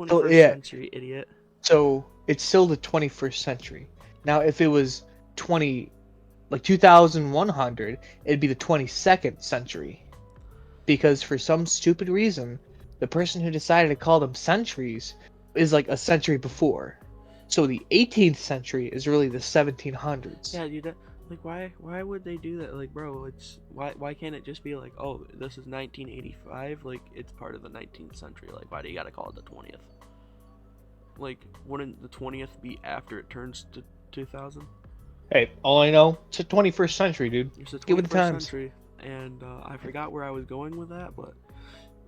So yeah, century, idiot. so it's still the 21st century. Now, if it was 2100, it'd be the 22nd century. Because for some stupid reason, the person who decided to call them centuries is like a century before. So the 18th century is really the 1700s. Yeah, dude. Like, why would they do that? Like, bro, it's why can't it just be like, oh, this is 1985, like it's part of the 19th century. Like, why do you gotta call it the 20th? Like, wouldn't the 20th be after it turns to 2000? Hey, all I know, it's the 21st century, dude. It's the Get with the 21st times. century, and I forgot where I was going with that, but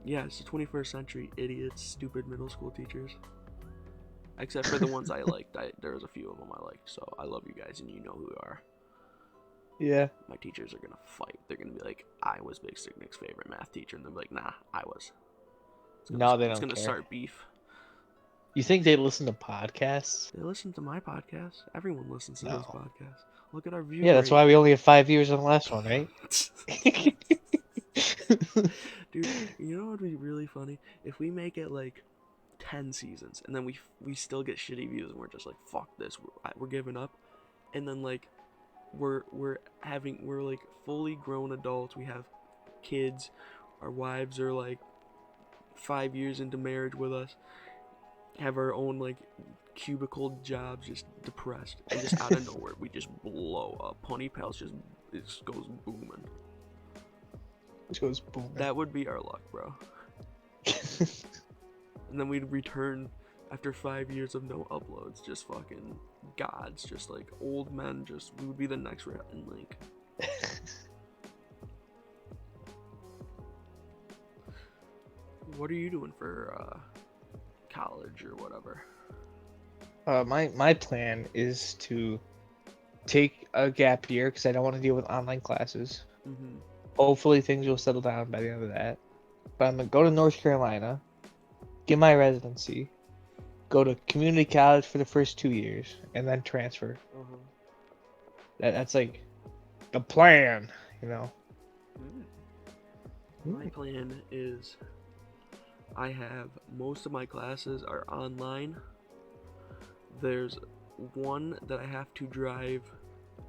yeah, it's the 21st century. Idiots, stupid middle school teachers. Except for the ones I liked. There was a few of them I liked, so I love you guys, and you know who you are. Yeah. My teachers are gonna fight. They're gonna be like, I was Big Stick Nick's favorite math teacher, and they'll be like, nah, I was. No, they It's don't gonna care. start beef. You think they listen to podcasts? They listen to my podcast. Everyone listens to this No. podcast. Look at our view Yeah, that's rate. why we only have 5 years on the last one, right? Dude, you know what would be really funny? If we make it like 10 seasons, and then we still get shitty views, and we're just like, fuck this, we're giving up, and then like we're like fully grown adults, we have kids, our wives are like 5 years into marriage with us, have our own like cubicle jobs, just depressed, and just out of nowhere we just blow up. PunnyPalz just goes booming. It goes boom. That would be our luck, bro. And then we'd return after 5 years of no uploads, just fucking gods, just like old men. Just we would be the next Rhett and Link. What are you doing for college or whatever? My plan is to take a gap year because I don't want to deal with online classes. Mm-hmm. Hopefully things will settle down by the end of that. But I'm gonna go to North Carolina, get my residency, go to community college for the first 2 years, and then transfer. That's like the plan, you know. My plan is I have most of my classes are online. There's one that I have to drive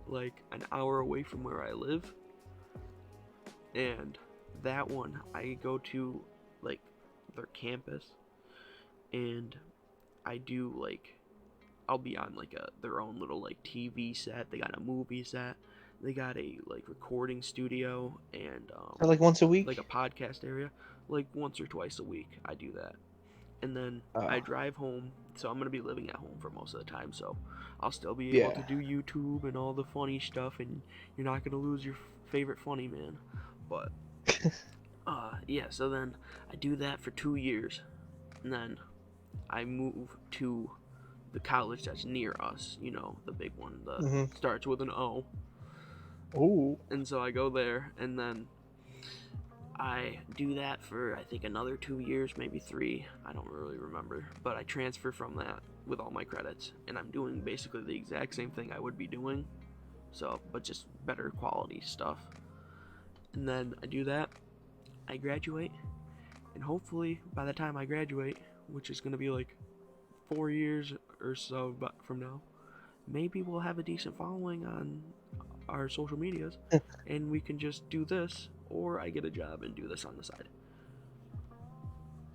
like an hour away from where I live, and that one I go to like their campus, and I do like I'll be on like their own little like TV set. They got a movie set. They got a like recording studio and Or like once a like a week. podcast area. Like once or twice a week I do that. And then I Oh, drive home, so I'm gonna be living at home for most of the time. So I'll still be able to yeah. do YouTube and all the funny stuff, and you're not gonna lose your favorite funny man. But yeah. So then I do that for 2 years, and then I move to the college that's near us. You know, the big one. The Mhm. starts with an O. Ooh. And so I go there, and then I do that for I think another 2 years, maybe 3. I don't really remember, but I transfer from that with all my credits, and I'm doing basically the exact same thing I would be doing, so but just better quality stuff. And then I do that, I graduate, and hopefully by the time I graduate, which is gonna be like 4 years or so, but from now, maybe we'll have a decent following on our social medias, and we can just do this, or I get a job and do this on the side.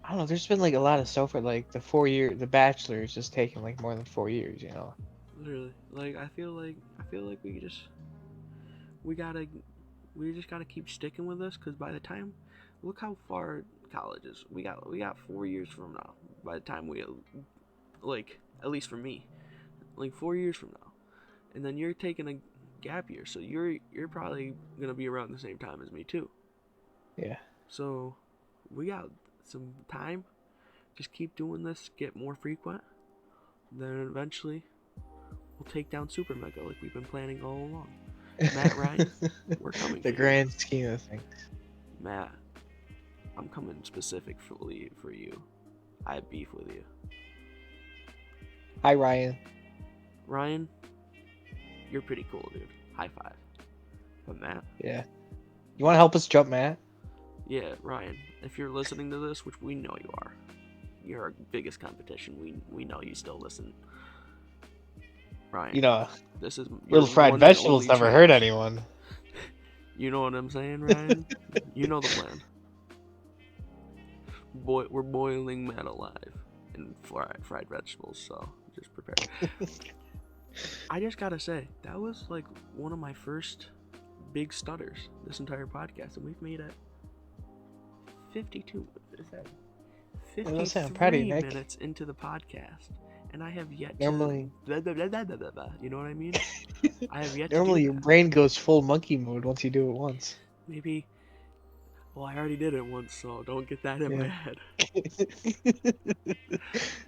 I don't know. There's been like a lot of stuff where like the bachelor is just taking like more than 4 years, you know. Literally, like I feel like we gotta we just gotta keep sticking with this, because by the time, look how far college is. We got 4 years from now. By the time we, like, at least for me, like 4 years from now, and then you're taking a gap year, so you're probably gonna be around the same time as me too. Yeah. So we got some time. Just keep doing this, get more frequent. Then eventually we'll take down Super Mega like we've been planning all along. Matt Ryan, we're coming The for you. grand scheme of things. Matt, I'm coming specifically for you. I have beef with you. Hi, Ryan. Ryan, you're pretty cool, dude. High five. But Matt, Yeah. You want to help us jump, Matt? yeah, Ryan, if you're listening to this, which we know you are, you're our biggest competition. We know you still listen. Ryan, You know, this is your little fried one and vegetables only never hurt chance. anyone. You know what I'm saying, Ryan? You know the plan. We're boiling Matt alive in fried vegetables, so just prepare. I just gotta say, that was like one of my first big stutters this entire podcast, and we've made it 52. Is that I was gonna say, I'm proud of you, 53 Nick. minutes into the podcast, and I have yet Normally, to blah, blah, blah, blah, blah, blah, blah. You know what I mean? I have yet to do normally your that. brain goes full monkey mode once you do it once. Maybe. Well, I already did it once, so don't get that in my Yeah. head.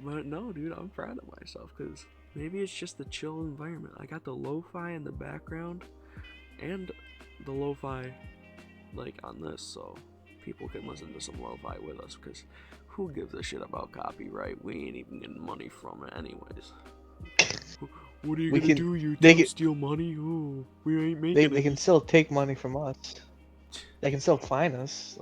But no, dude, I'm proud of myself, because maybe it's just the chill environment. I got the lo-fi in the background and the lo-fi like on this, so people can listen to some lo-fi with us, because who gives a shit about copyright? We ain't even getting money from it anyways. What are you We gonna can. do, They YouTube? can. Steal money? Ooh, we ain't They, making they any. can still take money from us. They can still fine us.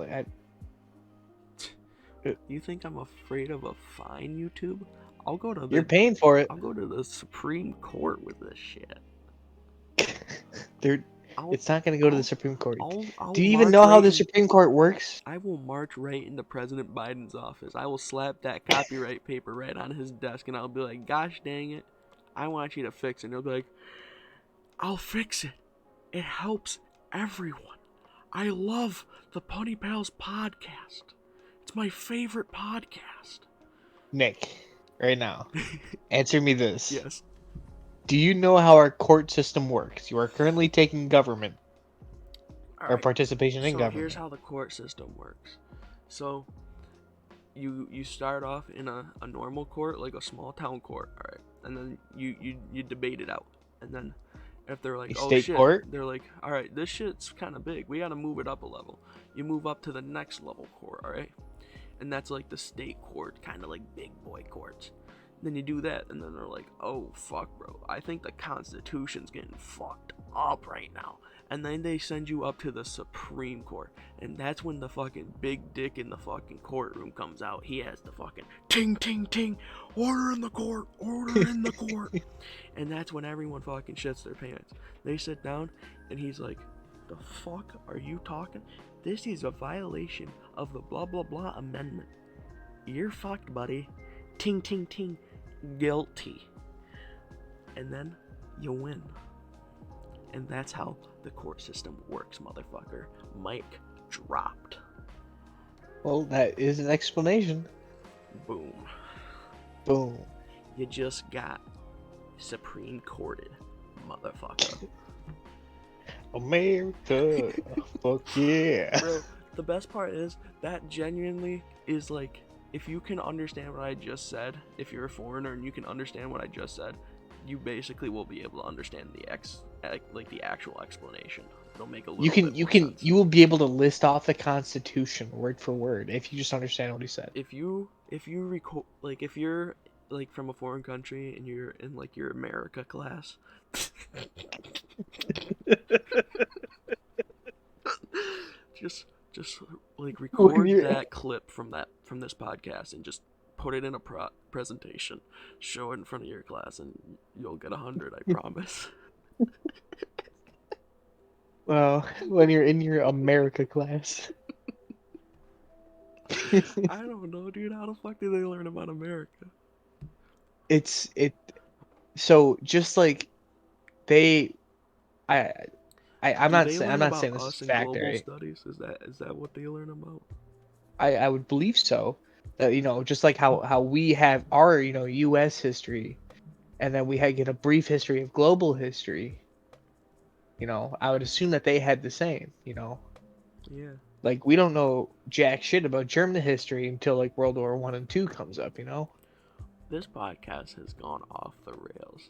You think I'm afraid of a fine, YouTube? I'll go to You're the paying for it. I'll go to the Supreme Court with this shit. They're. I'll It's not gonna go to the I'll Supreme Court. I'll Do you even march know how right the in. Supreme Court works? I will march right into President Biden's office. I will slap that copyright paper right on his desk, and I'll be like, "Gosh dang it, I want you to fix it." And he'll be like, "I'll fix it. It helps everyone. I love the PunnyPalz podcast. It's my favorite podcast." Nick, right now, answer me this. Yes. Do you know how our court system works? You are currently taking government All or right. participation in So here's government. how the court system works. So you start off in a normal court, like a small town court, all right, and then you debate it out, and then if they're like, A oh state shit, court? they're like, all right, this shit's kind of big, we gotta move it up a level. You move up to the next level court, all right, and that's like the state court, kind of like big boy courts. Then you do that, and then they're like, oh fuck, bro, I think the Constitution's getting fucked up right now. And then they send you up to the Supreme Court, and that's when the fucking big dick in the fucking courtroom comes out. He has the fucking ting ting ting, order in the court, order in the court. And that's when everyone fucking shits their pants. They sit down, and he's like, the fuck are you talking? This is a violation of the blah blah blah amendment. You're fucked, buddy. Ting ting ting, guilty. And then you win. And that's how the court system works, motherfucker. Mic dropped. Well, that is an explanation. Boom. Boom. You just got Supreme Courted, motherfucker. America. Fuck yeah. Bro, the best part is that genuinely is like, if you can understand what I just said, if you're a foreigner and you can understand what I just said, you basically will be able to understand the actual explanation. It'll make a little bit more sense. You will be able to list off the Constitution word for word if you just understand what he said. If you're like from a foreign country and you're in like your America class, just like record that clip from this podcast and just put it in a presentation, show it in front of your class, and you'll get 100, I promise. Well, when you're in your America class. I don't know, dude. How the fuck do they learn about America? So just like I'm not saying this is fact, global right? studies? Is that what they learn about? I would believe so. Just like how we have our, U.S. history, and then we get a brief history of global history. I would assume that they had the same, Yeah. Like, we don't know jack shit about German history until, like, World War I and II comes up, This podcast has gone off the rails.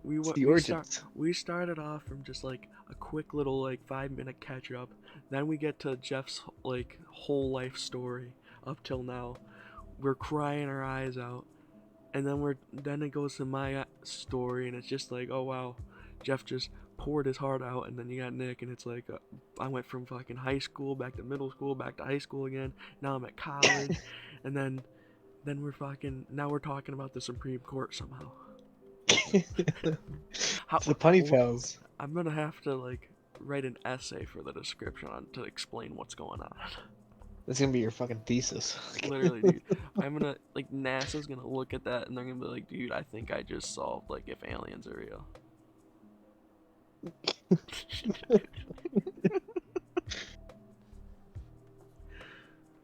We started off from just, like, a quick little, like, 5-minute catch-up. Then we get to Jeff's, like, whole life story up till now. We're crying our eyes out. And then it goes to my story, and it's just like, oh, wow. Jeff just poured his heart out, and then you got Nick, and it's like, I went from fucking high school back to middle school, back to high school again. Now I'm at college, and then we're talking about the Supreme Court somehow. It's the PunnyPalz. I'm gonna have to like write an essay for the description to explain what's going on. That's gonna be your fucking thesis. Literally, dude. NASA's gonna look at that and they're gonna be like, dude, I think I just solved like if aliens are real.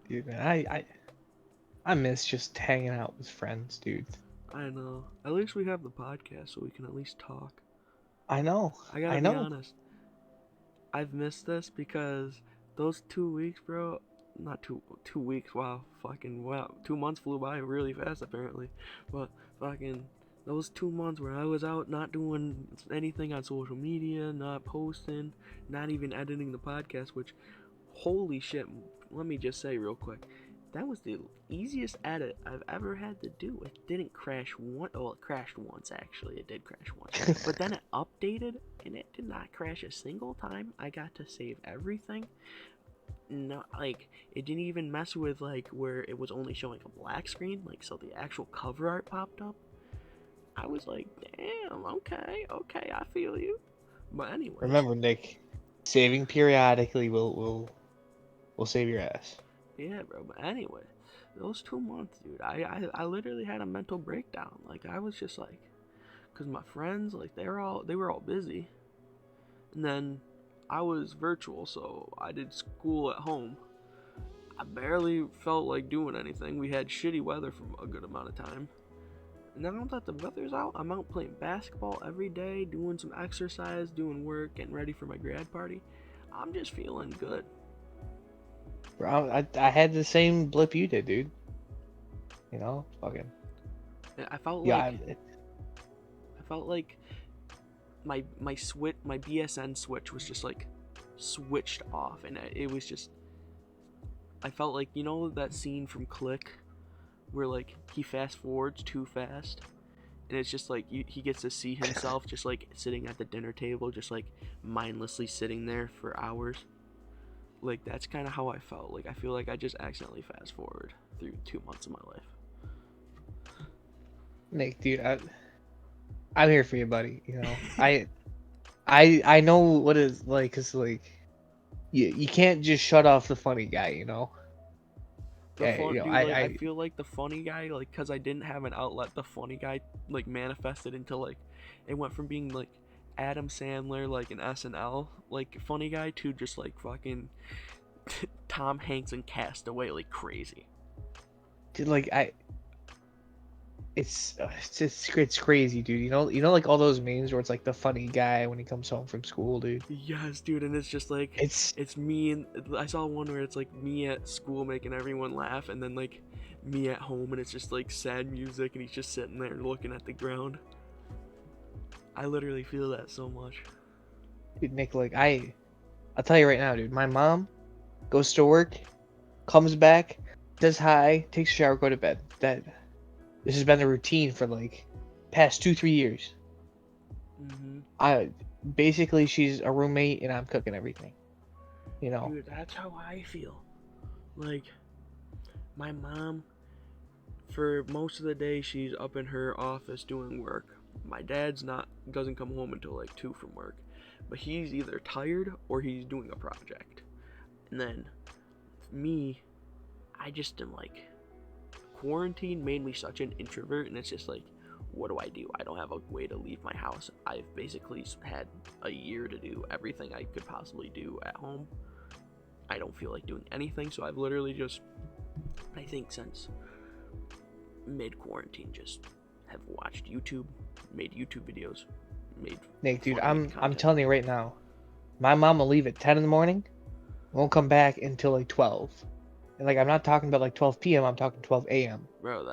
Dude, man, I miss just hanging out with friends, dude. I know. At least we have the podcast, so we can at least talk. I know. I gotta be honest. I've missed this because those 2 weeks, bro. Not 2 weeks. Wow, 2 months flew by really fast, apparently. But fucking those 2 months where I was out not doing anything on social media, not posting, not even editing the podcast. Which, holy shit! Let me just say real quick. That was the easiest edit I've ever had to do. It didn't crash once. Oh, it crashed once, actually. It did crash once. But then it updated, and it did not crash a single time. I got to save everything. No, like, it didn't even mess with, like, where it was only showing a black screen. Like, so the actual cover art popped up. I was like, damn, okay, I feel you. But anyway. Remember, Nick, saving periodically will save your ass. Yeah, bro, but anyway, those 2 months, dude, I literally had a mental breakdown. Like, I was just like, because my friends, like, they were all busy, and then I was virtual, so I did school at home. I barely felt like doing anything. We had shitty weather for a good amount of time, and now that the weather's out, I'm out playing basketball every day, doing some exercise, doing work, getting ready for my grad party. I'm just feeling good. Bro, I had the same blip you did, dude. Fucking. I felt like my BSN switch was just like switched off, and it was just I felt like, you know that scene from Click where like he fast forwards too fast, and it's just like he gets to see himself just like sitting at the dinner table, just like mindlessly sitting there for hours. Like that's kind of how I felt. Like I feel like I just accidentally fast forward through 2 months of my life. Nick, dude, I'm here for you, buddy. I know what it's like, cause like you can't just shut off the funny guy, The Yeah, fun dude, like I I feel like the funny guy, like because I didn't have an outlet, the funny guy like manifested into like it went from being like Adam Sandler, like an SNL like funny guy, to just like fucking Tom Hanks and Castaway like crazy. dude, like it's crazy, dude. Like all those memes where it's like the funny guy when he comes home from school, dude. Yes, dude, and it's just like It's it's me, and I saw one where it's like me at school making everyone laugh, and then like me at home, and it's just like sad music, and he's just sitting there looking at the ground. I literally feel that so much. dude, Nick. Like I'll tell you right now, dude. My mom goes to work, comes back, says hi, takes a shower, go to bed. This has been the routine for like past 2-3 years. Mm-hmm. I basically she's a roommate and I'm cooking everything. Dude, that's how I feel. Like, my mom, for most of the day, she's up in her office doing work. My dad's not, doesn't come home until like 2 from work. But he's either tired or he's doing a project. And then, me, I just am like, quarantine made me such an introvert, and it's just like, what do? I don't have a way to leave my house. I've basically had a year to do everything I could possibly do at home. I don't feel like doing anything, so I've literally just, I think since mid-quarantine, just have watched YouTube, made YouTube videos, made Nick, dude, funny I'm content. telling you right now, my mom will leave at 10 in the morning, won't come back until like 12. And like I'm not talking about like 12 p.m., I'm talking 12 a.m. Bro,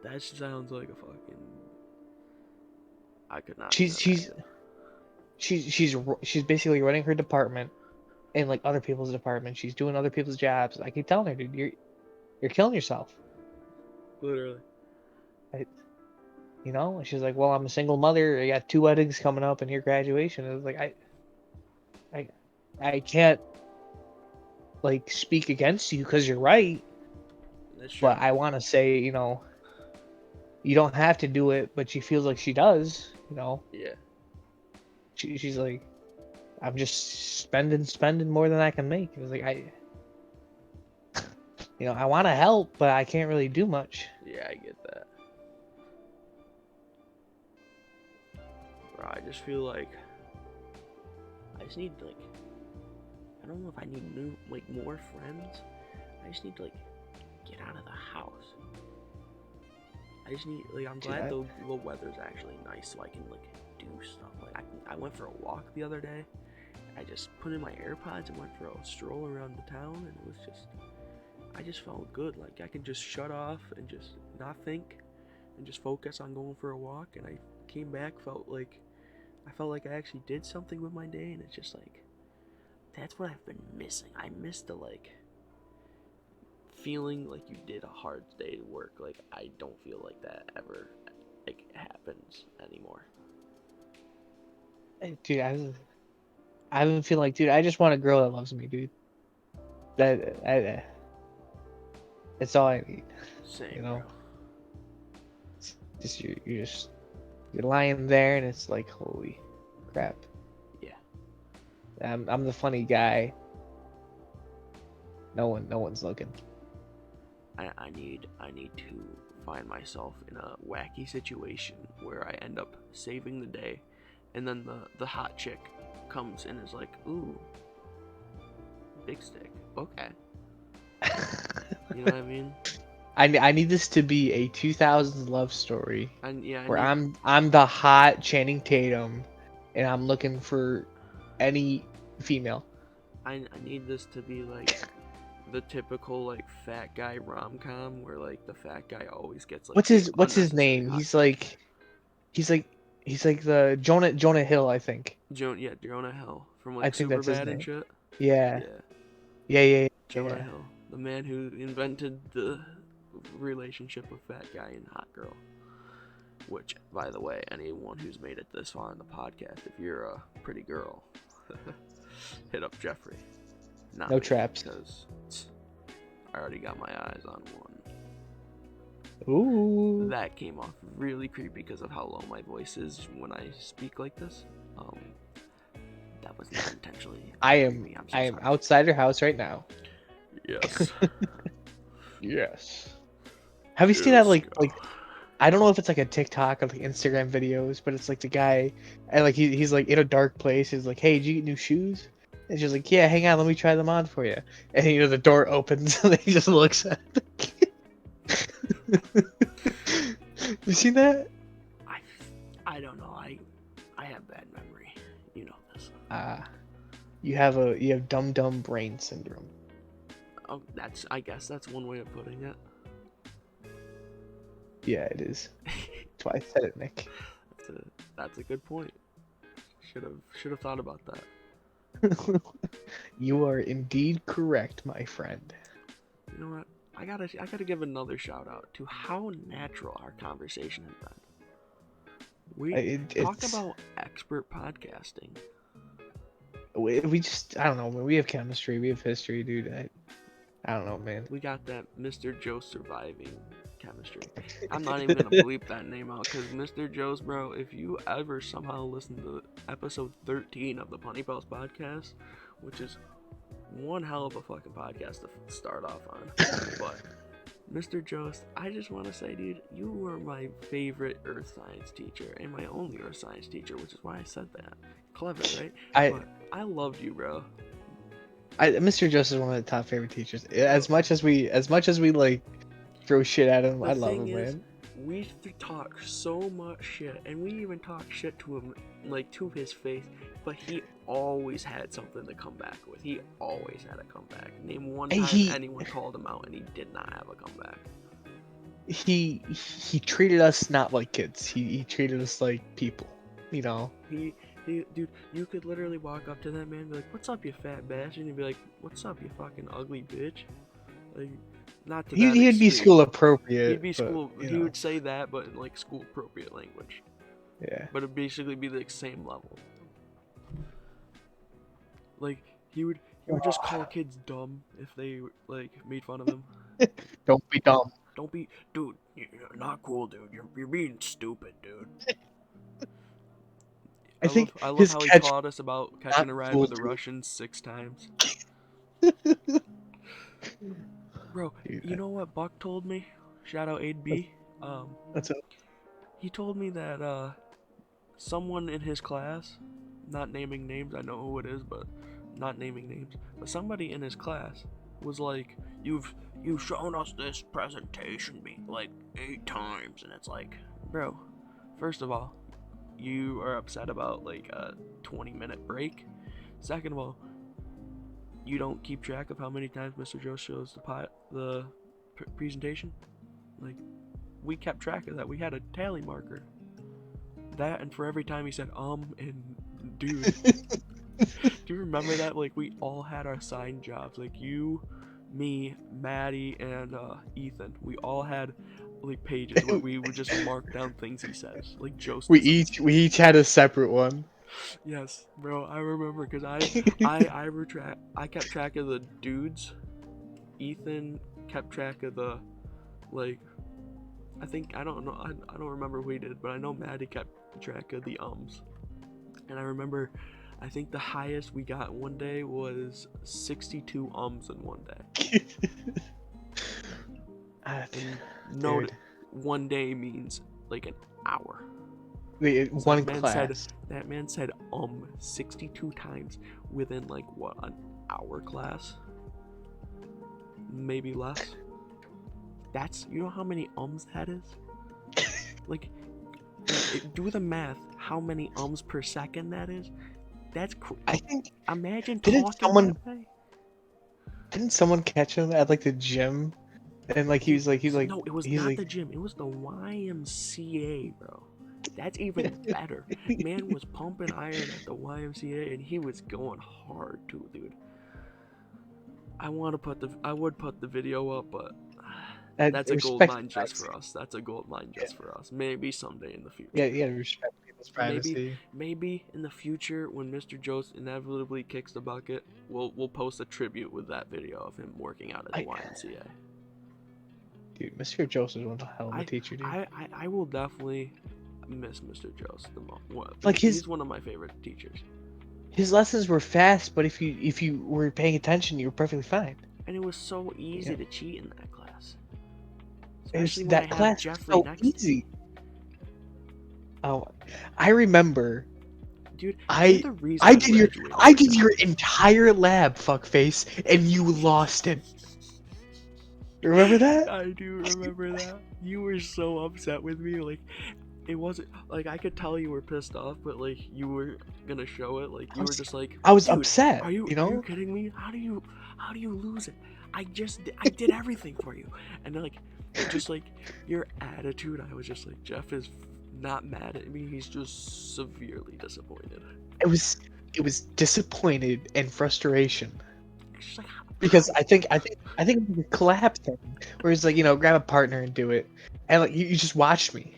that sounds like a fucking, I could not even She's she's imagine. she's basically running her department and like other people's departments. She's doing other people's jobs. I keep telling her, dude, you're killing yourself. Literally. I, and she's like, well, I'm a single mother. I got 2 weddings coming up and your graduation. I was like, I, I can't like speak against you because you're right, That's true. but I want to say, you don't have to do it, but she feels like she does. Yeah. She's like, I'm just spending more than I can make. It was like I want to help, but I can't really do much. Yeah, I get that. Bro, I just feel like I just need like, I don't know if I need more friends. I just need to like get out of the house. I just need like, I'm Dude, glad the weather's actually nice, so I can like do stuff. Like I went for a walk the other day. I just put in my AirPods and went for a stroll around the town, and it was just, I just felt good. Like I can just shut off and just not think and just focus on going for a walk. And I came back, I felt like I actually did something with my day, and it's just like, that's what I've been missing. I miss the like feeling like you did a hard day to work. Like I don't feel like that ever like happens anymore. dude, I even feel like, dude, I just want a girl that loves me, dude. That's all I need. You Same, bro. know, just you're lying there, and it's like, holy crap. Yeah. I'm the funny guy. No one's looking. I need to find myself in a wacky situation where I end up saving the day, and then the hot chick comes and is like, ooh, big stick. Okay. You know what I mean? I need this to be a 2000s love story And yeah, I where need I'm the hot Channing Tatum, and I'm looking for any female. I need this to be like the typical like fat guy rom-com where like the fat guy always gets like the What's his unnecessary name? hot He's chick. like he's like he's like the Jonah Hill, I think. Jonah Hill from I like think that's his Superbad and name. shit. Yeah. Yeah, Yeah, yeah, yeah, Jonah yeah. Hill. the man who invented the relationship of fat guy and hot girl. Which, by the way, anyone who's made it this far in the podcast, if you're a pretty girl, hit up Jeffrey. Not No me, traps. because I already got my eyes on one. Ooh. That came off really creepy because of how low my voice is when I speak like this. That was not intentionally. I am creepy. I'm so sorry. outside your house right now. Yes. Yes. Have you seen Yes, that like go. I don't know if it's like a TikTok or like Instagram videos, but it's like the guy and like he's like in a dark place. He's like, "Hey, did you get new shoes?" And she's like, "Yeah, hang on, let me try them on for you." And the door opens and he just looks at the kid. You seen that? I don't know. I have bad memory. You know this. You have dumb brain syndrome. Oh, I guess that's one way of putting it. Yeah, it is. That's why I said it, Nick. That's a good point. Should have thought about that. You are indeed correct, my friend. You know what? I gotta give another shout out to how natural our conversation has been. We talk about expert podcasting. We just I don't know. We have chemistry. We have history, dude. I don't know, man. We got that Mr. Joe surviving chemistry. I'm not even gonna bleep that name out because Mr. Joe's, bro, if you ever somehow listen to episode 13 of the PunnyPalz podcast, which is one hell of a fucking podcast to start off on, but Mr. Jost, I just want to say, dude, you were my favorite earth science teacher and my only earth science teacher, which is why I said that. Clever, right? But I loved you, bro. Mr. Jost is one of the top favorite teachers. As much as we like throw shit at him, I love him, man. We talk so much shit, and we even talk shit to him, like to his face, but he always had something to come back with. He always had a comeback. Name one time anyone called him out and he did not have a comeback. He treated us not like kids. He treated us like people, you know. Dude, you could literally walk up to that man and be like, "What's up, you fat bastard?" And he'd be like, "What's up, you fucking ugly bitch?" Like, not to that extreme. He'd be school appropriate. He'd be school. He would say that, but in like school appropriate language. Yeah. But it'd basically be the same level. Like he would just call kids dumb if they like made fun of him. Don't be dumb. Don't be, dude. You're not cool, dude. You're being stupid, dude. I love how he taught us about catching a ride with the Russians 6 times. Bro, you know what Buck told me? Shout out 8B. What's up? He told me that someone in his class, not naming names, I know who it is, but not naming names, but somebody in his class was like, you've shown us this presentation like 8 times, and it's like, bro, first of all, you are upset about like a 20-minute break. Second of all, you don't keep track of how many times Mr. Joe shows the presentation. Like, we kept track of that. We had a tally marker. That, and for every time he said and dude. Do you remember that? Like, we all had our assigned jobs. Like, you, me, Maddie, and Ethan. We all had like pages where we would just mark down things he says. Like Joseph. We each had a separate one. Yes, bro. I remember because I kept track of the dudes. Ethan kept track of the like. I think I don't know. I don't remember who he did, but I know Maddie kept track of the ums. And I remember, I think the highest we got one day was 62 ums in one day. Note, one day means like an hour. One class. That man said 62 times within like what, an hour class? Maybe less. That's, you know how many that is? Like, do the math. How many per second that is? That's I think. Imagine talking that way. Didn't someone catch him at like the gym? And like he's like no, it was not the gym. It was the YMCA, bro. That's even better. Man was pumping iron at the YMCA, and he was going hard too, dude. I would put the video up, but I that's a gold respect mine just privacy. for us. That's a gold mine Yeah, just for us. Maybe someday in the yeah, future. you gotta respect people's Maybe privacy. maybe in the future when Mr. Jost inevitably kicks the bucket, we'll post a tribute with that video of him working out at the I, YMCA. dude, Mr. Joseph was a hell of a I teacher, dude. I will definitely miss Mr. Jost the most. What? Like He's one of my favorite teachers. his lessons were fast, but if you were paying attention, you were perfectly fine. And it was so You easy know, to cheat in that class. it's Especially when I that have class was Jeffrey so next to me. easy. Oh, I remember. Dude, you're I the reason I I did your graduated I right did now. your entire lab, fuckface, and you lost it. Remember that? I do remember that. You were so upset with me. Like, it wasn't like I could tell you were pissed off, but like you were gonna show it. Like I you were was just like, I was dude, upset, are you kidding me? How do you lose it? I did everything for you, and like just like your attitude, I was just like, Jeff is not mad at me. He's just severely disappointed. It was it was disappointed and frustration It's just like because how I think it was a collab thing where it's like grab a partner and do it, and like you just watched me.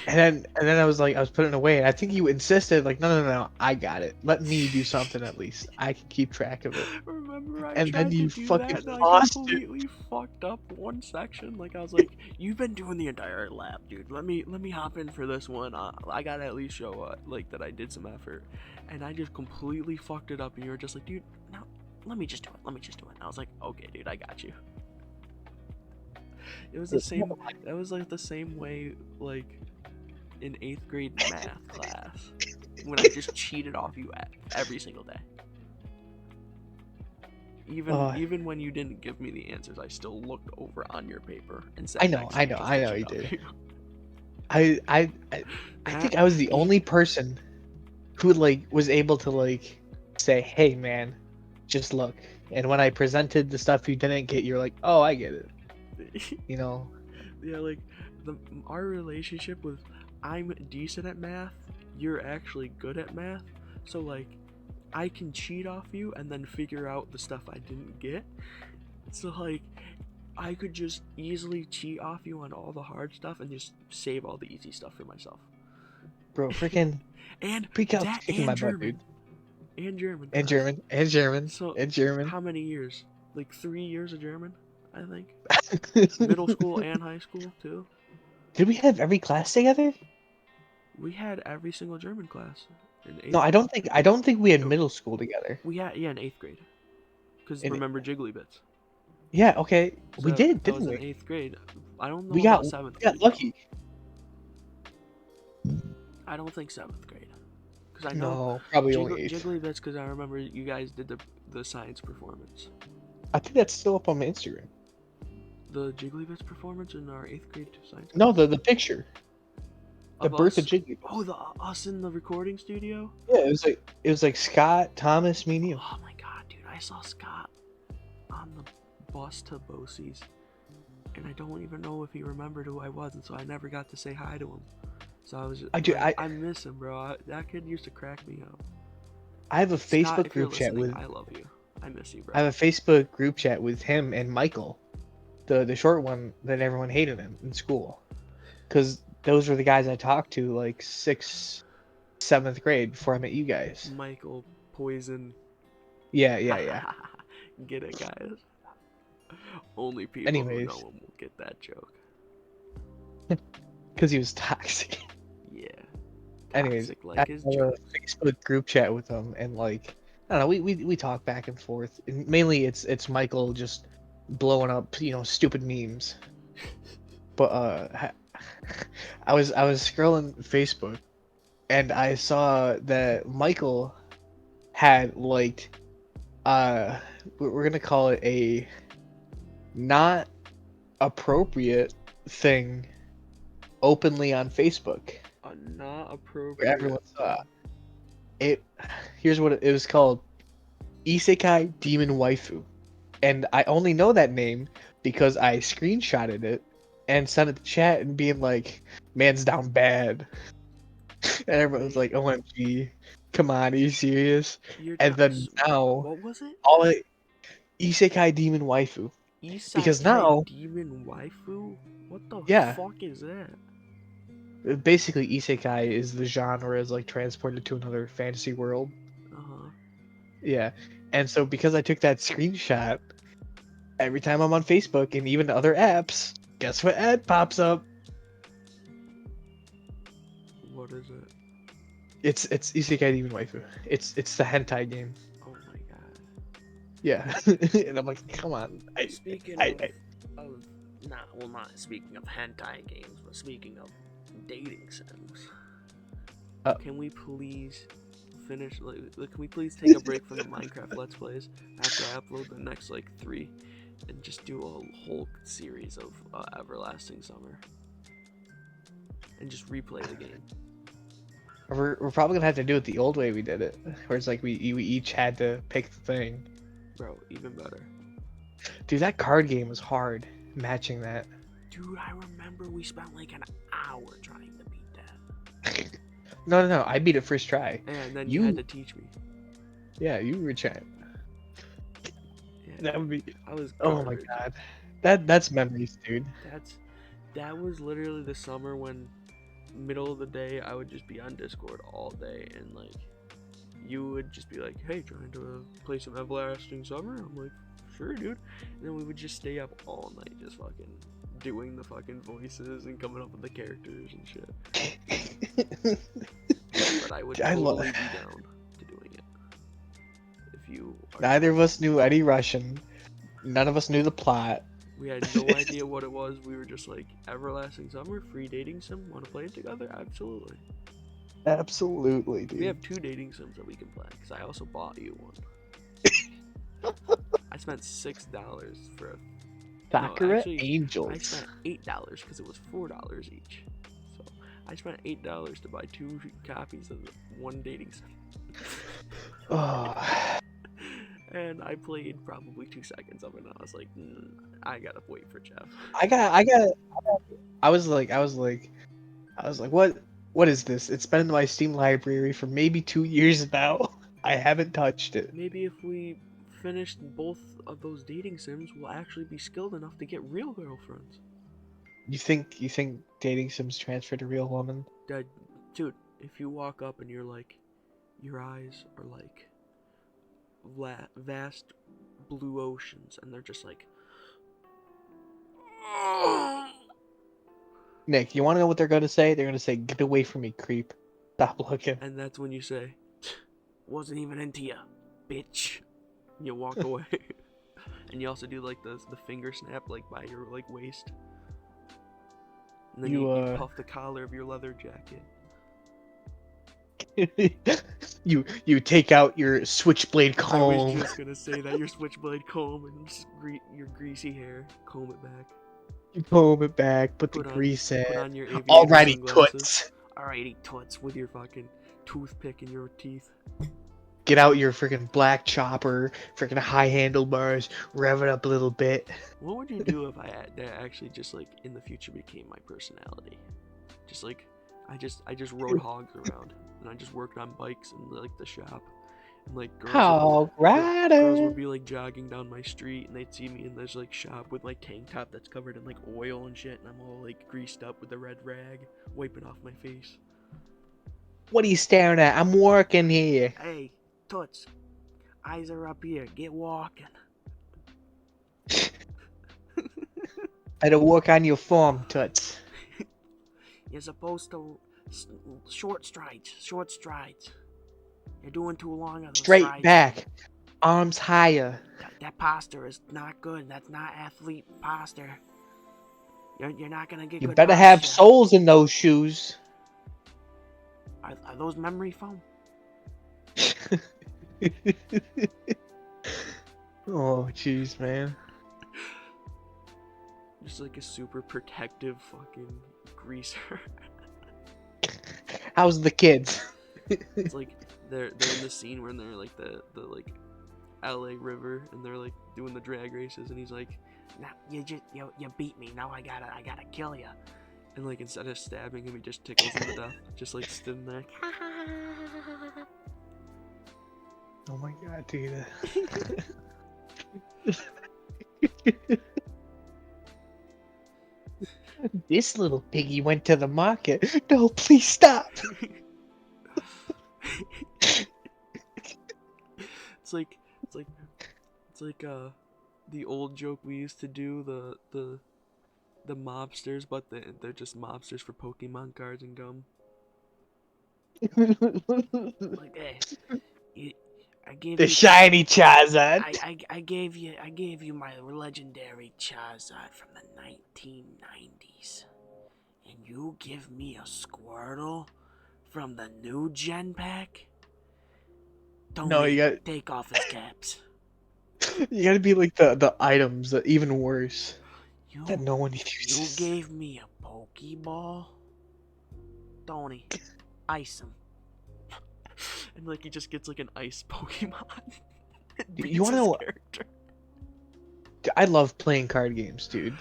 And then I was like, I was putting it away, and I think you insisted, like, no, no, no, I got it. Let me do something at least. I can keep track of it. Remember, I And then tried to you do fucking that and I lost it. completely fucked up one section. Like I was like, "You've been doing the entire lab, dude. Let me hop in for this one. I gotta at least show like that I did some effort." And I just completely fucked it up. And you were just like, "Dude, no, let me just do it. Let me just do it." And I was like, "Okay, dude, I got you." It was the same. That was like the same way, like in 8th grade math class when I just cheated off you every single day. Uh, Even when you didn't give me the answers, I still looked over on your paper and I sat know, next to I you know, just I to know cheat you off did. you. I That think I was the you, only person who like was able to like say, "Hey, man, just look." And when I presented the stuff you didn't get, you're like, "Oh, I get it." You know? yeah, like our relationship with I'm decent at math, you're actually good at math, so like I can cheat off you and then figure out the stuff I didn't get. So like I could just easily cheat off you on all the hard stuff and just save all the easy stuff for myself. Bro, freaking And freak out that kicking my butt, dude. and German And class. German, and German, So and German. how many years? Like 3 years of German, I think. Middle school and high school too. Did we have every class together? We had every single German class in No, eighth. I don't think we had Oh, middle school together. we had in 8th grade. Cause And remember Jiggly Bits. yeah, okay. We So did, that didn't was in we? 8th grade. I don't We know got about seventh we got grade though. lucky. I don't think 7th grade. Cause I know No, probably only eighth. Jiggly Bits. Cause I remember you guys did the science performance. I think that's still up on my Instagram. The Jiggly Bits performance in our 8th grade science No, class the picture, the of birth of us. Jiggly. Oh, the us in the recording studio. Yeah, it was like Scott, Thomas, me, and you. Oh my god, dude! I saw Scott on the bus to Bosie's, and I don't even know if he remembered who I was, and so I never got to say hi to him. So I was just, I do. like, I miss him, bro. That kid used to crack me up. I have a Scott, Facebook if you're group chat listening, with I love you. I miss you, I bro. have a Facebook group chat with him and Michael, the short one that everyone hated in school, because those were the guys I talked to like sixth, seventh grade before I met you guys. Michael Poison. Yeah, yeah, yeah. Get it, guys. Only people who know Anyways, him will get that joke. because he was toxic. Yeah, Anyways, toxic I like his have a joke. Facebook group chat with him, and like, I don't know, we talk back and forth. And mainly, it's Michael just blowing up, stupid memes. But I was scrolling Facebook, and I saw that Michael had liked, we're gonna call it a not appropriate thing openly on Facebook, Not where everyone appropriate saw thing. it. Here's what it was called: Isekai Demon Waifu. And I only know that name because I screenshotted it and sent it to chat and being like, "Man's down bad," and everyone was Wait, like, "OMG, come on, are you serious?" you're And ta- then now, what was it? all I Isekai Demon Waifu. Because Isekai now, demon waifu? What the yeah, fuck is that? basically Isekai is the genre is like transported to another fantasy world. Uh-huh. Yeah. And so because I took that screenshot, every time I'm on Facebook and even other apps, guess what ad pops up? What is it? It's Isekai Demon Waifu. It's the hentai game. Oh my god. Yeah. And I'm like, come on. Speaking I of not speaking of hentai games, but speaking of dating sims, uh, can we please finish? Can we please take a break from the Minecraft Let's Plays after I upload the next like 3, and just do a whole series of Everlasting Summer, and just replay the game, we're probably gonna have to do it the old way we did it, where it's like we each had to pick the thing. bro? Even better. Dude, that card game was hard matching that. Dude, I remember we spent like an hour trying to beat that, No, I beat it first try. and then you had You, to teach me. yeah, you were trying. Yeah, That would be. I was Oh my garbage. god, that's memories, dude. That was literally the summer when middle of the day I would just be on Discord all day, and like you would just be like, "Hey, trying to play some Everlasting Summer?" I'm like, "Sure, dude." And then we would just stay up all night just fucking doing the fucking voices and coming up with the characters and shit. But I would I love. totally be down to doing it if you are Neither down. of us knew any Russian. None of us knew the plot. We had no idea what it was. We were just like, Everlasting Summer, free dating sim, want to play it together? Absolutely. Absolutely, We dude. have 2 dating sims that we can play, because I also bought you one. I spent $6 for a... No, Sakura actually, I Angels. spent $8 because it was $4 each. So, I spent $8 to buy 2 copies of the one dating sim. Oh. And I played probably 2 seconds of it, and I was like, I gotta wait for Jeff. I was like, what is this? It's been in my Steam library for maybe 2 years now. I haven't touched it. Maybe if we finished both of those dating sims, we'll actually be skilled enough to get real girlfriends. You think dating sims transfer to real woman? Dude, if you walk up and you're like, your eyes are like vast blue oceans, and they're just like, Nick, you want to know what they're gonna say? They're gonna say, "Get away from me, creep. Stop looking." and that's when you say, wasn't even into ya, bitch. And you walk away. And you also do like the finger snap like by your like waist. And then you puff the collar of your leather jacket. You take out your switchblade I was comb. just gonna say that, your switchblade comb and your greasy hair, comb it back. You comb it back, put the Put on grease in. put on your aviator Alrighty, sunglasses. toots. Alrighty, toots, with your fucking toothpick in your teeth. Get out your freaking black chopper, freaking high handlebars, rev it up a little bit. What would you do if that actually just like in the future became my personality? Just like I just rode hogs around, and I just worked on bikes in like the shop, and like girls would be like jogging down my street, and they'd see me in this like shop with like tank top that's covered in like oil and shit, and I'm all like greased up with the red rag, wiping off my face. What are you staring at? I'm working here. Hey, toots, eyes are up here. Get walking. Better work on your form, toots. You're supposed to short strides. You're doing too long of those Straight strides. back, arms higher. That posture is not good. That's not athlete posture. You're not gonna get You good better have posture. soles in those shoes. Are those memory foam? Oh, jeez, man. Just like a super protective fucking greaser. How's the kids? It's like they're in the scene where they're like the like LA River, and they're like doing the drag races, and he's like, "Now you beat me. Now I gotta kill you." And like instead of stabbing him, he just tickles him to death, just like stood there. Oh my god, dude. This little piggy went to the market. No, please stop. It's like it's like it's like the old joke we used to do, the mobsters, but they're just mobsters for Pokemon cards and gum. Like, hey, you, I gave The you shiny Charizard. I gave you my legendary Charizard from the 1990s, and you give me a Squirtle from the new gen pack? No, Tony, take off his caps. you gotta be like the items that even worse that You no one you uses. gave me a Pokeball? Tony, ice him. And like he just gets like an ice Pokemon. It You beats wanna his know? character. I love playing card games, dude.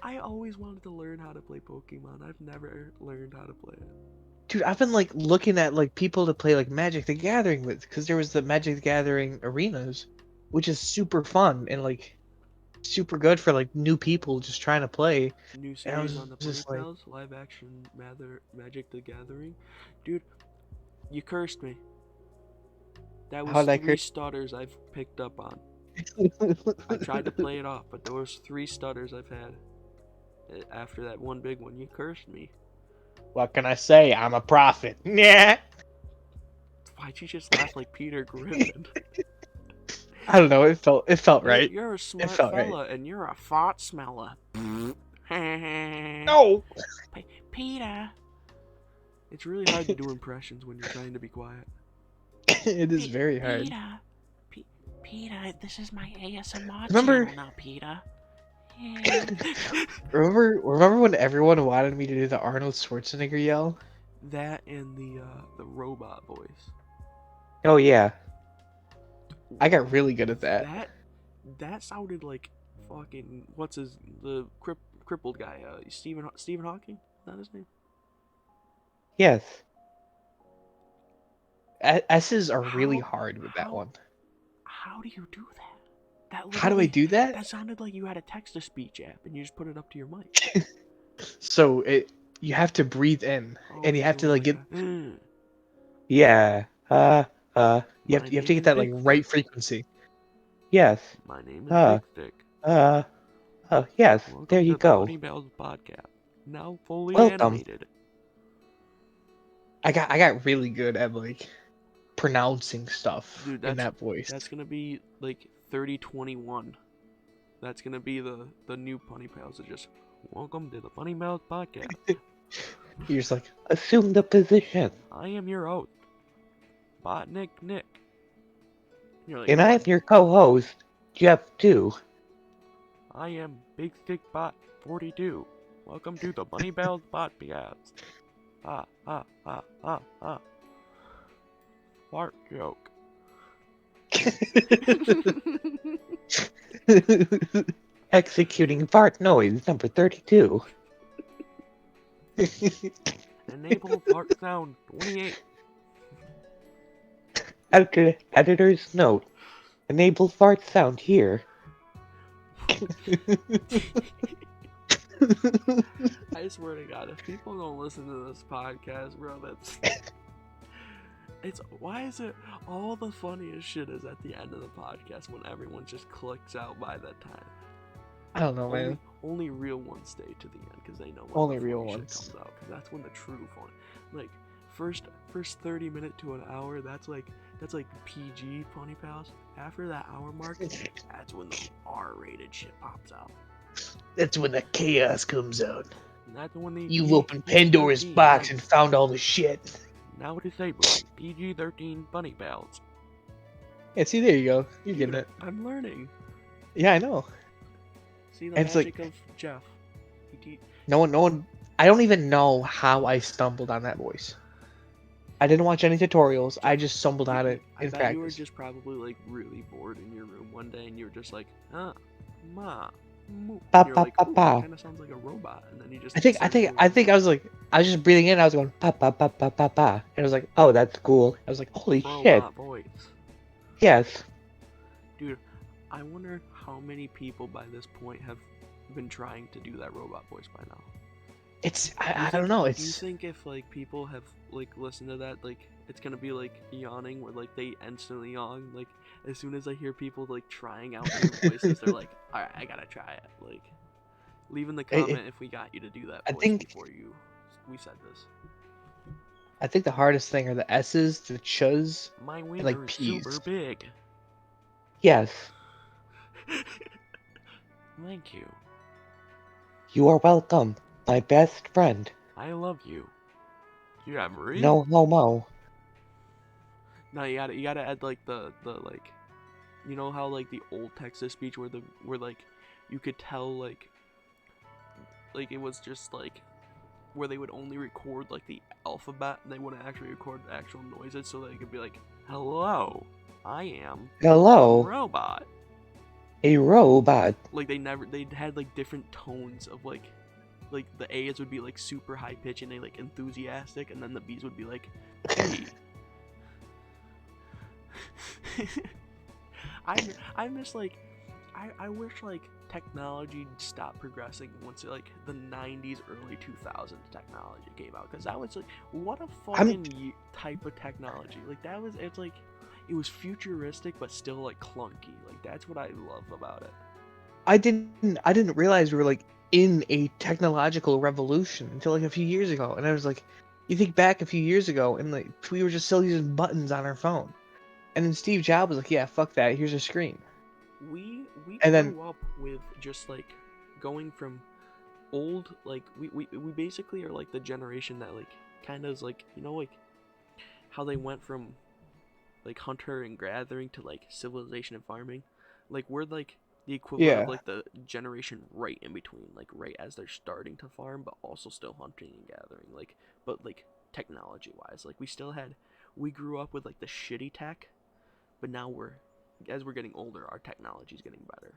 I always wanted to learn how to play Pokemon. I've never learned how to play it. Dude, I've been like looking at like people to play like Magic the Gathering with, because there was the Magic the Gathering arenas, which is super fun and like super good for like new people just trying to play. New And I series was on the just like, PunnyPalz, live action Magic the Gathering. Dude, you cursed me. That how was like her. 3 stutters I've picked up on. I tried to play it off, but there was 3 stutters I've had. After that one big one, you cursed me. What can I say? I'm a prophet. Yeah. Why'd you just laugh like Peter Griffin? I don't know. It felt right. You're a It smart felt right. fella, and you're a fart smeller. No. Peter. It's really hard to do impressions when you're trying to be quiet. It is very hard. Peter. Peter, this is my ASMR Remember, channel now, Peter. remember when everyone wanted me to do the Arnold Schwarzenegger yell? That and the robot voice. Oh yeah, I got Wow. really good at that. That sounded like fucking the crippled guy, Stephen Hawking? Is that his name? Yes, S's are really How hard with that how one. how do you do that? That How do I literally do that? that sounded like you had a text to speech app and you just put it up to your mic. So you have to breathe in, Oh, and you you're have to doing like like get, a yeah, my you have to name get is that like Big right Stick. frequency. Yes. My name is Uh Big Stick. uh oh yes, there Welcome you to the go. PunnyPalz podcast. Now fully Welcome. animated. I got really good at like pronouncing stuff Dude, in that that's voice. gonna be like 3021. That's gonna be the new PunnyPalz. It's just welcome to the PunnyPalz podcast. You're just like, assume the position. I am your host, Botnik Nick. You're like, And I'm what? your co-host, Jeff 2. I am Big Stick Bot 42. Welcome to the PunnyPalz podcast. Ah ah ah ah ah. Fart joke. Executing fart noise number 32. Enable fart sound 28. Editor's note. Enable fart sound here. I swear to God, if people don't listen to this podcast, bro, it's why is it all the funniest shit is at the end of the podcast when everyone just clicks out by that time. I don't know, man. Only real ones stay to the end because they know when Only the real funny shit ones. comes out, because that's when the true fun. Like first 30 minutes to an hour, that's like PG PunnyPalz. After that hour mark, that's when the R-rated shit pops out. That's when the chaos comes out. And that's when the You've opened Pandora's box and found all the shit. Now disabling PG-13 PunnyPalz. Yeah, see, there you go. You're getting it. I'm learning. Yeah, I know. See the And it's magic like, of Jeff. no one. I don't even know how I stumbled on that voice. I didn't watch any tutorials. I just stumbled on it I in bet you were practice. just probably like really bored in your room one day and you were just like, ma, moo. Pa And you're pa like, pa ooh, pa. that kind of sounds like a robot. And then you just I think I started think doing I it. think I was like, I was just breathing in. I was going pa pa pa pa pa pa, and I was like, oh, that's cool. I was like, holy shit. Robot voice. Yes. Dude, I wonder how many people by this point have been trying to do that robot voice by now. It's Do you I don't think? know. Do you It's think if like people have like listened to that, like it's gonna be like yawning, where like they instantly yawn, like as soon as I hear people like trying out new voices, they're like, all right, I gotta try it. Like, leave in the it, comment if we got you to do that I voice think before we said this. I think the hardest thing are the S's, the ch's, My and wiener like is super P's. big. Yes, Thank you. you are welcome, my best friend. I love you. You have Marie? No homo. No, you gotta add like the like, you know how like the old text to speech where like you could tell like it was just like where they would only record like the alphabet and they wouldn't actually record the actual noises, so they could be like, hello, I am a Hello, robot. a robot. Like they had like different tones of like the A's would be like super high pitch and they like enthusiastic, and then the B's would be like B. I miss like I wish like technology stopped progressing once like the 90s early 2000s technology came out, because that was like what a I'm fucking type of technology. Like that was, it's like it was futuristic but still like clunky. Like that's what I love about it. I didn't realize we were like in a technological revolution until like a few years ago, and I was like, you think back a few years ago, and like we were just still using buttons on our phone, and then Steve Jobs was like, yeah, fuck that, here's a screen, We and then grew up with just like going from old, like we basically are like the generation that like kind of is like, you know, like how they went from like hunter and gathering to like civilization and farming. Like we're like the equivalent of yeah, like the generation right in between, like right as they're starting to farm but also still hunting and gathering, like but like technology wise, like we grew up with like the shitty tech, but now we're, as we're getting older, our technology's getting better.